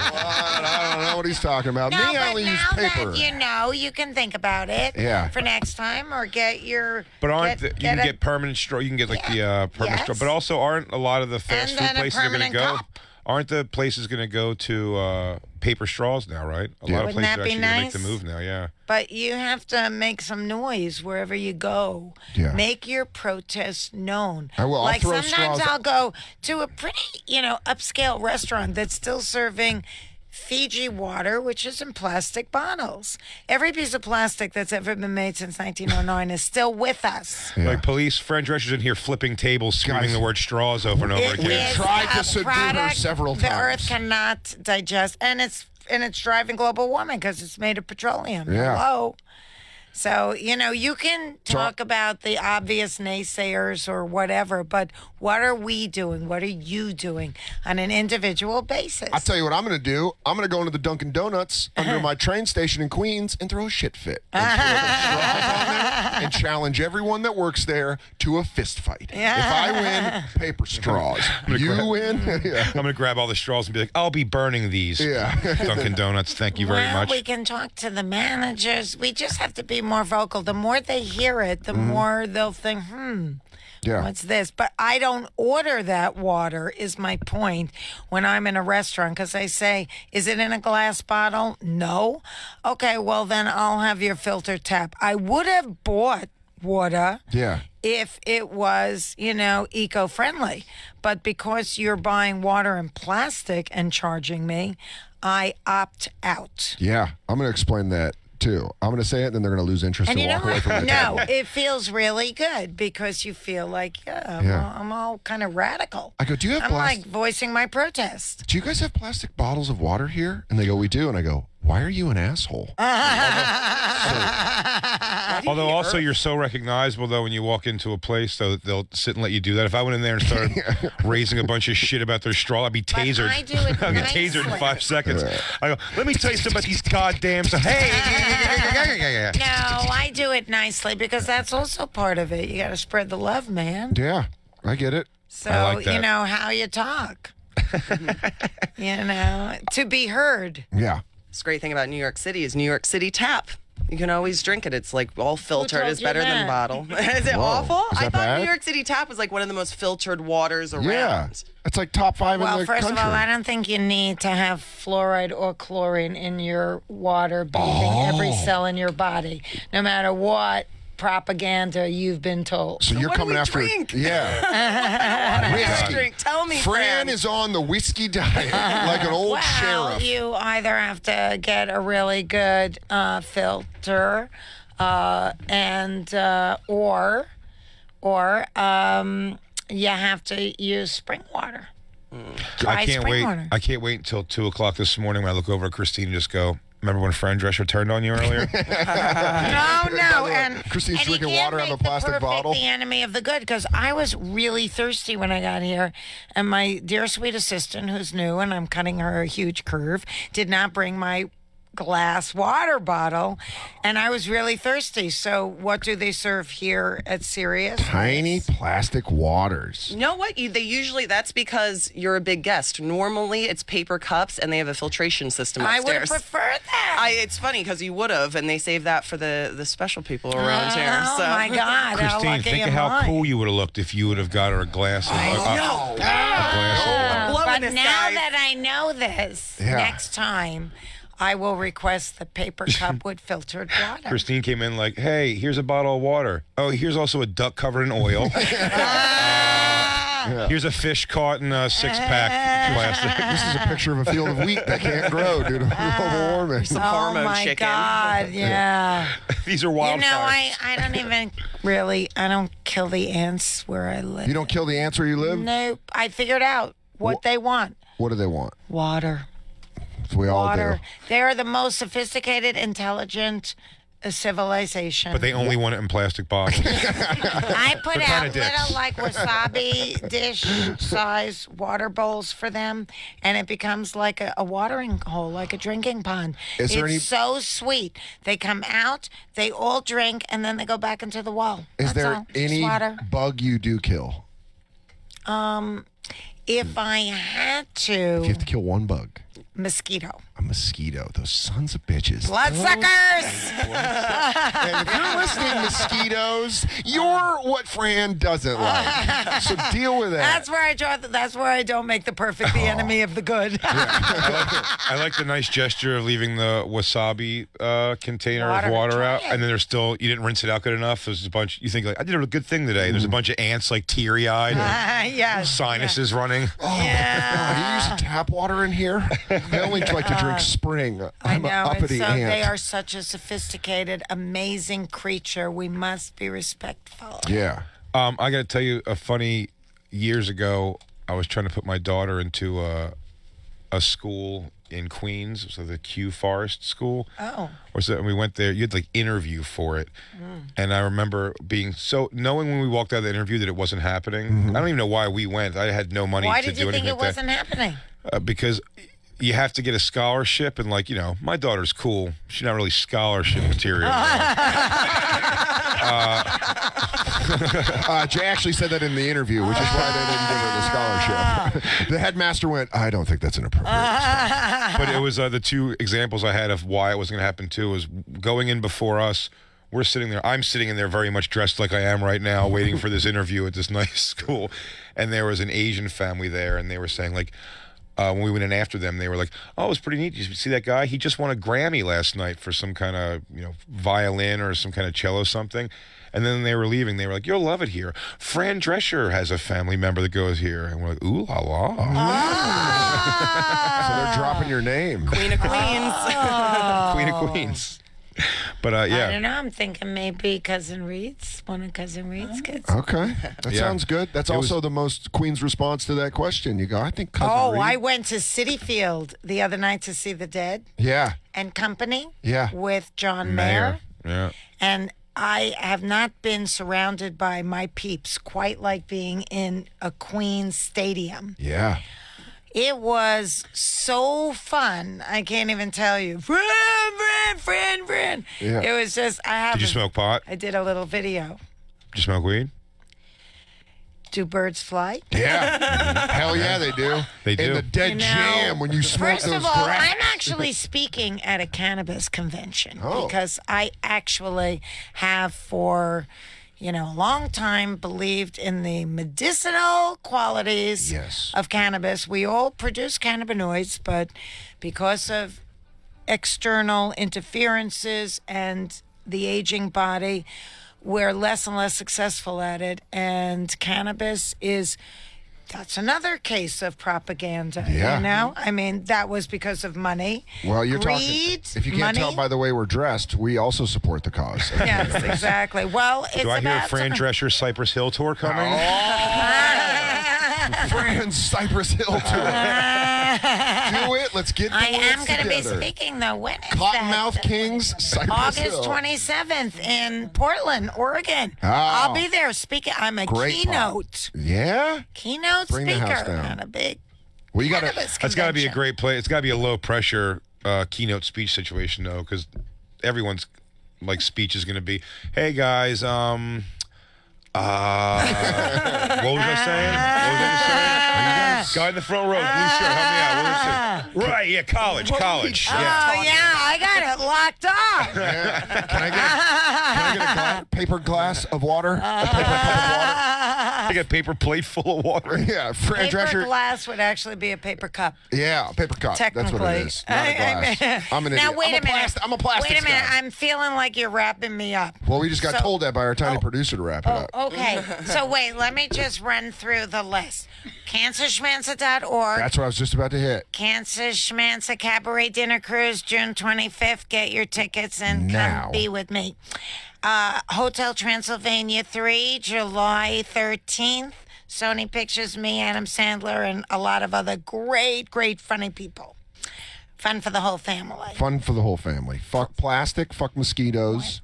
I don't know what he's talking about. no, Me, I but only use now paper. that you can think about it. Yeah. For next time, or get your. But aren't get, you get can a- get permanent straw? You can get like the permanent straw. Yes. But also, aren't a lot of the fast And food then a places are going to permanent go? cup. Aren't the places going to go to paper straws now, right? A lot of Wouldn't places that be actually gonna make nice? the move now. Yeah. But you have to make some noise wherever you go. Yeah. Make your protest known. I will. I'll Like throw sometimes straws. I'll go to a pretty, upscale restaurant that's still serving Fiji water, which is in plastic bottles. Every piece of plastic that's ever been made since 1909 is still with us. Like police, French dressers in here flipping tables, screaming the word straws over and over It again. is tried to a subdue her product several the times. Earth cannot digest, and it's driving global warming because it's made of petroleum. Yeah. Hello. So, you can talk about the obvious naysayers or whatever, but what are we doing? What are you doing on an individual basis? I'll tell you what I'm going to do. I'm going to go into the Dunkin' Donuts under my train station in Queens and throw a shit fit. And throw the straws on there and challenge everyone that works there to a fist fight. If I win, paper straws. You win? Yeah. I'm going to grab all the straws and be like, I'll be burning these. Yeah. Dunkin' Donuts, thank you very well, much. we can talk to the managers. We just have to be more vocal. The more they hear it, the more they'll think, Yeah. what's this? But I don't order that water, is my point, when I'm in a restaurant, because I say, is it in a glass bottle? No. Okay, well, then I'll have your filter tap. I would have bought water Yeah. if it was, eco-friendly. But because you're buying water in plastic and charging me, I opt out. Yeah. I'm going to explain that, too. I'm going to say it, and then they're going to lose interest and, And you know walk away what? from the No, table. it feels really good because you feel like, I'm all kind of radical. I go, do you have I'm like voicing my protest. Do you guys have plastic bottles of water here? And they go, we do. And I go, why are you an asshole? Although also you're so recognizable though when you walk into a place, so they'll sit and let you do that. If I went in there and started raising a bunch of shit about their straw, I'd be tasered. I do it I'd be tasered in 5 seconds. I go, let me tell you something about these goddamn. Hey, No, I do it nicely because that's also part of it. You got to spread the love, man. Yeah, I get it. So, I like that. how you talk. To be heard. Yeah. This great thing about New York City is New York City Tap. You can always drink it. It's like all filtered. told It's you better than that? bottle. Is it Whoa. awful? Is I that thought bad? New York City Tap was like one of the most filtered waters around. Yeah. It's like top 5 in Well, the first country. of all, I don't think you need to have fluoride or chlorine in your water bathing every cell in your body, no matter what propaganda you've been told. So you're what do coming we after drink? Yeah. Whiskey. Drink. Tell me, Fran is on the whiskey diet like an old sheriff. You either have to get a really good filter, or you have to use spring water. I can't spring wait. water. I can't wait until 2:00 this morning when I look over at Christine and just go, remember when Fran Drescher turned on you earlier? No, and Christine's and you drinking can't water out of a make the plastic perfect bottle. The enemy of the good, because I was really thirsty when I got here, and my dear sweet assistant, who's new, and I'm cutting her a huge curve, did not bring my glass water bottle, and I was really thirsty. So what do they serve here at Sirius? Tiny plastic waters. You know what? That's because you're a big guest. Normally, it's paper cups, and they have a filtration system I upstairs. would have preferred that. It's funny because you would have, and they save that for the special people around here. Oh So. my God! how Christine, lucky think of am how I? cool you would have looked if you would have got her a glass of a glass of water. But now that I know this, Yeah. next time I will request the paper cup with filtered water. Christine came in like, hey, here's a bottle of water. Oh, here's also a duck covered in oil. Here's a fish caught in a 6-pack plastic. This is a picture of a field of wheat that can't grow due to global warming. Some Oh hormone my chicken. God! Yeah. These are You wildfires. know, I don't even really. I don't kill the ants where I live. You don't kill the ants where you live? Nope. I figured out what they want. What do they want? Water. We all Water. do. They are the most sophisticated, intelligent civilization. But they only want it in plastic bottles. I put They're out kinda dicks. little like wasabi dish size water bowls for them, and it becomes like a watering hole, like a drinking pond. Is there any- so sweet. They come out, they all drink, and then they go back into the wall. Is That's there all. Just any water. bug you do kill? If I had to, If you have to kill one bug. mosquito. A mosquito. Those sons of bitches. Bloodsuckers! And if you're listening, mosquitoes, you're what Fran doesn't like. So deal with that. That's where I draw. That's where I don't make the perfect the enemy of the good. I like the nice gesture of leaving the wasabi container of water out, and then there's still, you didn't rinse it out good enough. There's a bunch, you think like, I did a good thing today. There's a bunch of ants like teary-eyed, yes, sinuses running. Oh, you use tap water in here? I only like to drink spring. I'm an uppity ant. They are such a sophisticated, amazing creature. We must be respectful. Yeah. I got to tell you a funny. Years ago, I was trying to put my daughter into a school in Queens, so the Q Forest School. Oh. Or so, and we went there. You had like interview for it, and I remember being knowing when we walked out of the interview that it wasn't happening. I don't even know why we went. I had no money to do anything. Why did you think it wasn't happening? Because you have to get a scholarship, and like, you know, my daughter's cool. She's not really scholarship material. Jay actually said that in the interview, which is why they didn't give her the scholarship. The headmaster went, I don't think that's an appropriate response. But it was the two examples I had of why it wasn't going to happen too. Was going in before us. We're sitting there. I'm sitting in there very much dressed like I am right now, waiting for this interview at this nice school. And there was an Asian family there, and they were saying like, when we went in after them, they were like, "Oh, it was pretty neat. You see that guy? He just won a Grammy last night for some kind of, you know, violin or some kind of cello something." And then they were leaving. They were like, "You'll love it here. Fran Drescher has a family member that goes here." And we're like, "Ooh la la!" So they're dropping your name, Queen of Queens. Queen of Queens. But yeah, I don't know. I'm thinking maybe Cousin Reed's, one of Cousin Reed's kids. Okay, that sounds good. That's also the most Queen's response to that question. You go, I think Cousin Reed. I went to Citi Field the other night to see The Dead. Yeah. And Company. Yeah. With John Mayer. Yeah. And I have not been surrounded by my peeps quite like being in a Queen's stadium. Yeah. It was so fun. I can't even tell you. Friend. Yeah. It was just, Did you smoke pot? I did a little video. Did you smoke weed? Do birds fly? Yeah. Hell yeah, they do. They do. In the Dead Jam when you smoke First those of all, grass. I'm actually speaking at a cannabis convention Oh. because I actually have for, you know, a long time believed in the medicinal qualities of cannabis. We all produce cannabinoids, but because of external interferences and the aging body, we're less and less successful at it. And cannabis that's another case of propaganda. Yeah. You know? I mean, that was because of money. Well, you're Greed, talking. If you can't money. tell by the way we're dressed, we also support the cause. Yes, exactly. Well, it's Do I hear about Fran Drescher Cypress Hill tour coming? Fran's Cypress Hill tour. Do it. Let's get the I am words going to be together. speaking, though. When is Cottonmouth that? Kings, Cypress August Hill. 27th in Portland, Oregon. Oh. I'll be there speaking. I'm a Great keynote. Yeah? Keynote Bring the speaker house down. on a big Well, you gotta. cannabis That's got to be a convention. great play. It's got to be a low pressure keynote speech situation though, because everyone's like speech is going to be, "Hey guys, what was I saying? Guy in the front row, blue shirt, help me out. What was it? Right, yeah, college. Oh, yeah, I got it locked up. Can I get a paper glass of water? A paper cup of water? I got a paper plate full of water. Yeah, Fran Paper Drescher. glass would actually be a paper cup. Yeah, a paper cup. That's what Technically. it is. Not a glass. I'm an Now, idiot. wait a minute. I'm a plastics Wait a minute. guy. I'm feeling like you're wrapping me up. Well, we just got told that by our tiny producer to wrap it up. Okay. So, wait, let me just run through the list. CancerSchmancer.org. That's what I was just about to hit. Cancer Schmancer Cabaret Dinner Cruise, June 25th. Get your tickets and Now. come be with me. Hotel Transylvania 3, July 13th. Sony Pictures, me, Adam Sandler, and a lot of other great, great funny people. Fun for the whole family. Fun for the whole family. Fuck plastic, fuck mosquitoes.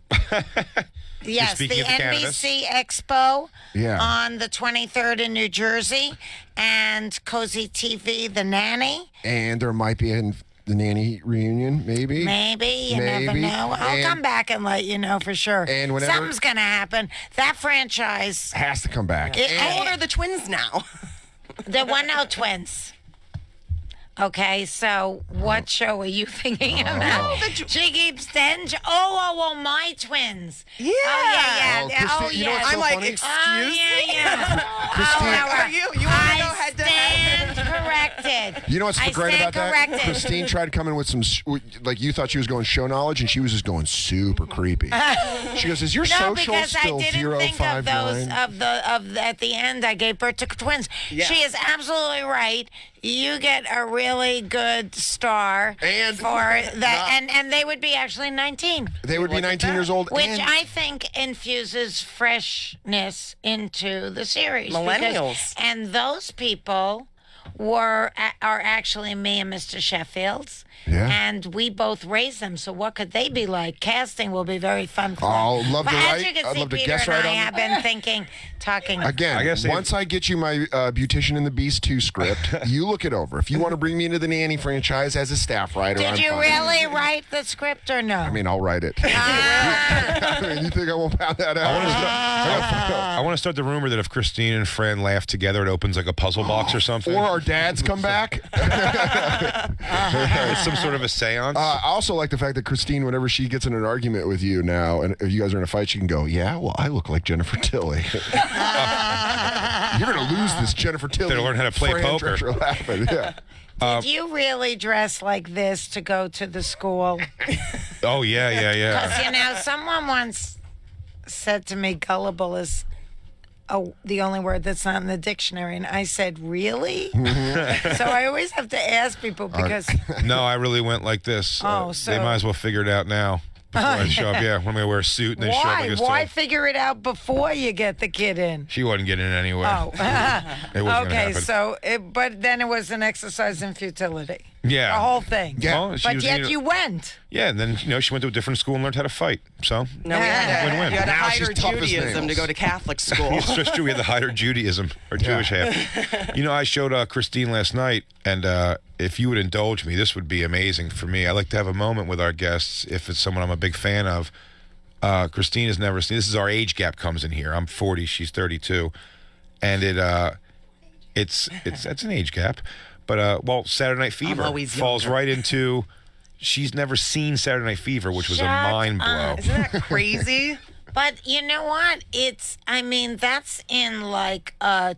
Yes, the speaking of the cannabis. NBC Expo Yeah. on the 23rd in New Jersey, and Cozy TV, The Nanny. And there might be the nanny reunion, maybe. Maybe, you never Maybe. know. I'll And- come back and let you know for sure. And whenever- Something's going to happen. That franchise, Has to come back. How old are the twins now? the One Out Twins. Okay, so what show are you thinking about? She keeps then. Oh, my twins. Yeah. Oh, yeah. Christine, Oh, you know yeah. what's so I'm like, funny? excuse me? Christine, You want to go head to stand corrected. You know what's I great stand about corrected. that? Christine tried to come in with some, like you thought she was going show knowledge, and she was just going super creepy. She goes, "Is your No, social because still I didn't think of 059?" those of at the end. I gave birth to twins. Yeah. She is absolutely right. You get a really good star And for that, and they would be actually 19. They would be 19 years old. Which and I think infuses freshness into the series. Millennials. And those people are actually me and Mr. Sheffield's. Yeah. And we both raised them, so what could they be like? Casting will be very fun for them. I'll love to But as write. you can I'd see, love to Peter guest and write I on have been thinking, talking. Again, I guess once I get you my Beautician and the Beast 2 script, you look it over. If you want to bring me into the Nanny franchise as a staff writer, I'm Did you fine. really write the script or no? I mean, I'll write it. I mean, you think I won't pound that out? I want to start the rumor that if Christine and Fran laugh together, it opens like a puzzle box or something. Or our dads come back. It's some sort of a seance. I also like the fact that Christine, whenever she gets in an argument with you now, and if you guys are in a fight, she can go, "Yeah, well, I look like Jennifer Tilly." You're going to lose this Jennifer Tilly. Better learn how to play Fran poker. Drescher laughing. Yeah. Did you really dress like this to go to the school? Oh, yeah. Because, someone once said to me, gullible is the only word that's not in the dictionary. And I said, really? So I always have to ask people because... No, I really went like this. Oh, They might as well figure it out now. Before I show up, yeah. I'm going to wear a suit and then show up like a Why figure it out before you get the kid in? She wasn't getting in anyway. Oh. It wasn't gonna Okay, happen. but then it was an exercise in futility. Yeah. The whole thing. Yeah. Well, she But was, yet you went. Yeah, and then, she went to a different school and learned how to fight. So, No, we had to, win-win. you had to Now hide she's her tough as Judaism to nails. go to Catholic school. It's just true. We had to hide her Judaism, or Jewish half. I showed Christine last night, and if you would indulge me, this would be amazing for me. I like to have a moment with our guests if it's someone I'm a big fan of. Christine has never seen. This is our age gap comes in here. I'm 40, she's 32, and it's an age gap. But Saturday Night Fever always falls younger. right into. She's never seen Saturday Night Fever, which was a Shut mind blow. Isn't that crazy? But you know what? That's in like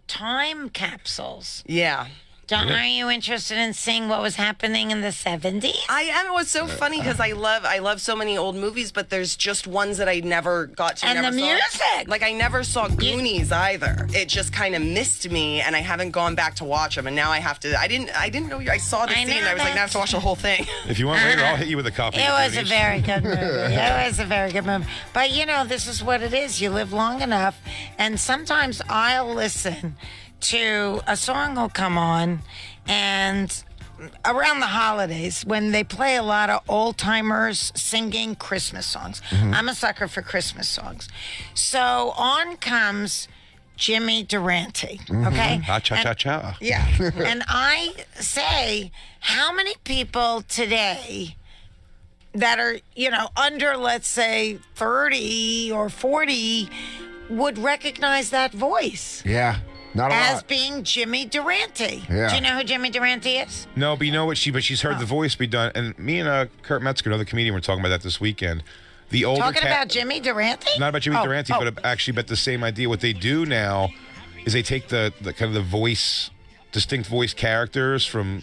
time capsules. Yeah. Are you interested in seeing what was happening in the 70s? I am. It was so funny because I love so many old movies, but there's just ones that I never got to. And never the saw. music. Like I never saw Goonies either. It just kind of missed me, and I haven't gone back to watch them. And now I have to. I didn't know. I saw the I scene. know I was like, now I have to watch the whole thing. If you want later, I'll hit you with a copy. It of was a Goonies. very good movie. It was a very good movie. But this is what it is. You live long enough, and sometimes I'll listen to a song will come on, and around the holidays when they play a lot of old timers singing Christmas songs. I'm a sucker for Christmas songs. So on comes Jimmy Durante. Okay. Cha-cha-cha-cha. Yeah. And I say, how many people today that are, under, let's say, 30 or 40 would recognize that voice Yeah. Not a as lot. being Jimmy Durante? Yeah. Do you know who Jimmy Durante is? No, but you know what? She's heard the voice be done, and me and Kurt Metzger, another comedian, were talking about that this weekend. The older Talking about Jimmy Durante? not about Jimmy Oh, Durante, but actually about the same idea. What they do now is they take the kind of the voice, distinct voice characters from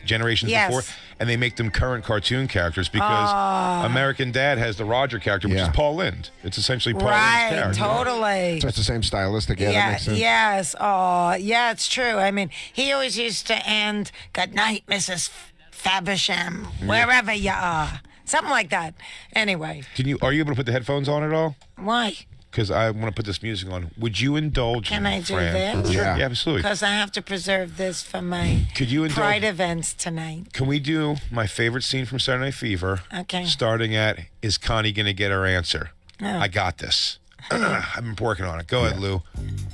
generations Yes. before, and they make them current cartoon characters because American Dad has the Roger character, which is Paul Lynde. It's essentially Paul Lynde's Right, character. totally. So it's the same stylistic. Yeah, that makes sense. Yes. Oh, yeah, it's true. I mean, he always used to end, "Good night, Mrs. Faversham, wherever you are." Something like that. Anyway, Are you able to put the headphones on at all? why? Because I want to put this music on. Would you indulge Can me, I do Fran? this? Sure. Yeah. Yeah, absolutely. Because I have to preserve this for my Could you indulge? Pride events tonight. Can we do my favorite scene from Saturday Night Fever? Okay. Starting at, is Connie going to get her answer? No. I got this. I've been working on it. Go ahead, Lou.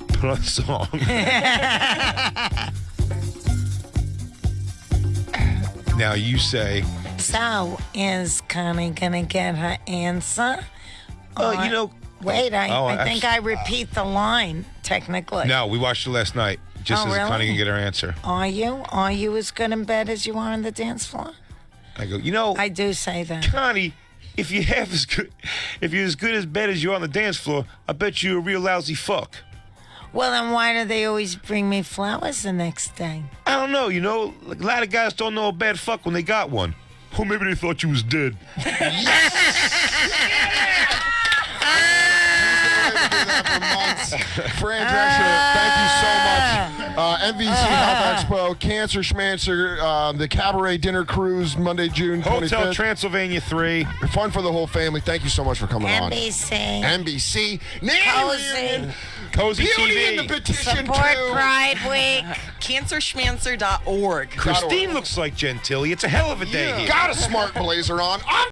Put on the song. Now you say, So, is Connie gonna get her answer? oh, Wait, I think abs- I repeat the line, technically. no, we watched it last night. just Oh, as really? Connie can get her answer. Are you? Are you as good in bed as you are on the dance floor? I go, you know, I do say that. Connie, if you're as good as bed as you are on the dance floor, I bet you're a real lousy fuck. Well, then why do they always bring me flowers the next day? I don't know, you know, like, a lot of guys don't know a bad fuck when they got one. Or maybe they thought you was dead. Fran Drescher, thank you so much. MVC Health Expo, Cancer Schmancer, the Cabaret Dinner Cruise, Monday, June 25th. Hotel Transylvania 3. Fun for the whole family. Thank you so much for coming on. NBC. NBC. Cozy. Cozy Beauty TV. in the petition, Support too. Pride Week. Cancerschmancer.org. Christine looks like Gentilly. It's a hell of a day here. Got a smart blazer on. I'm